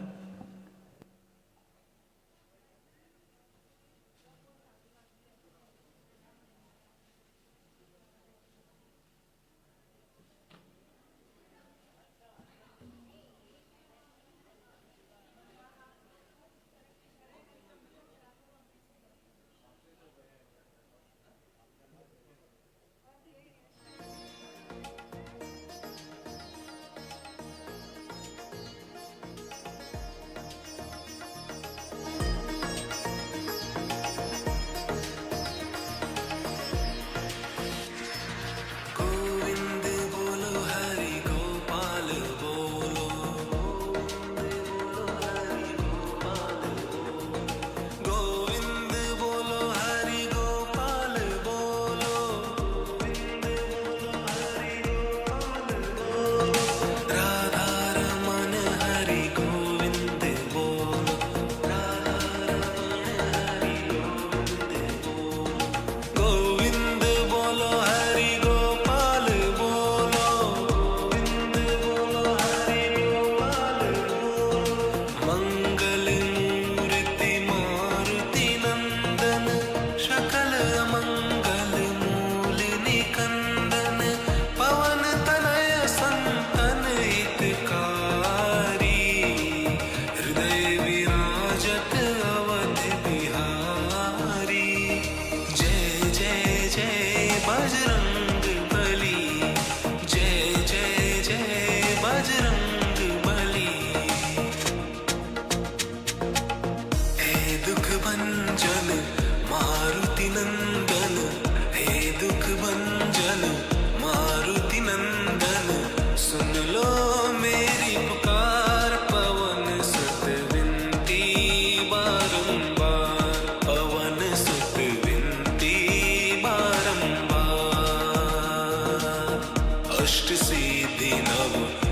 अष्ट सिद्धि नव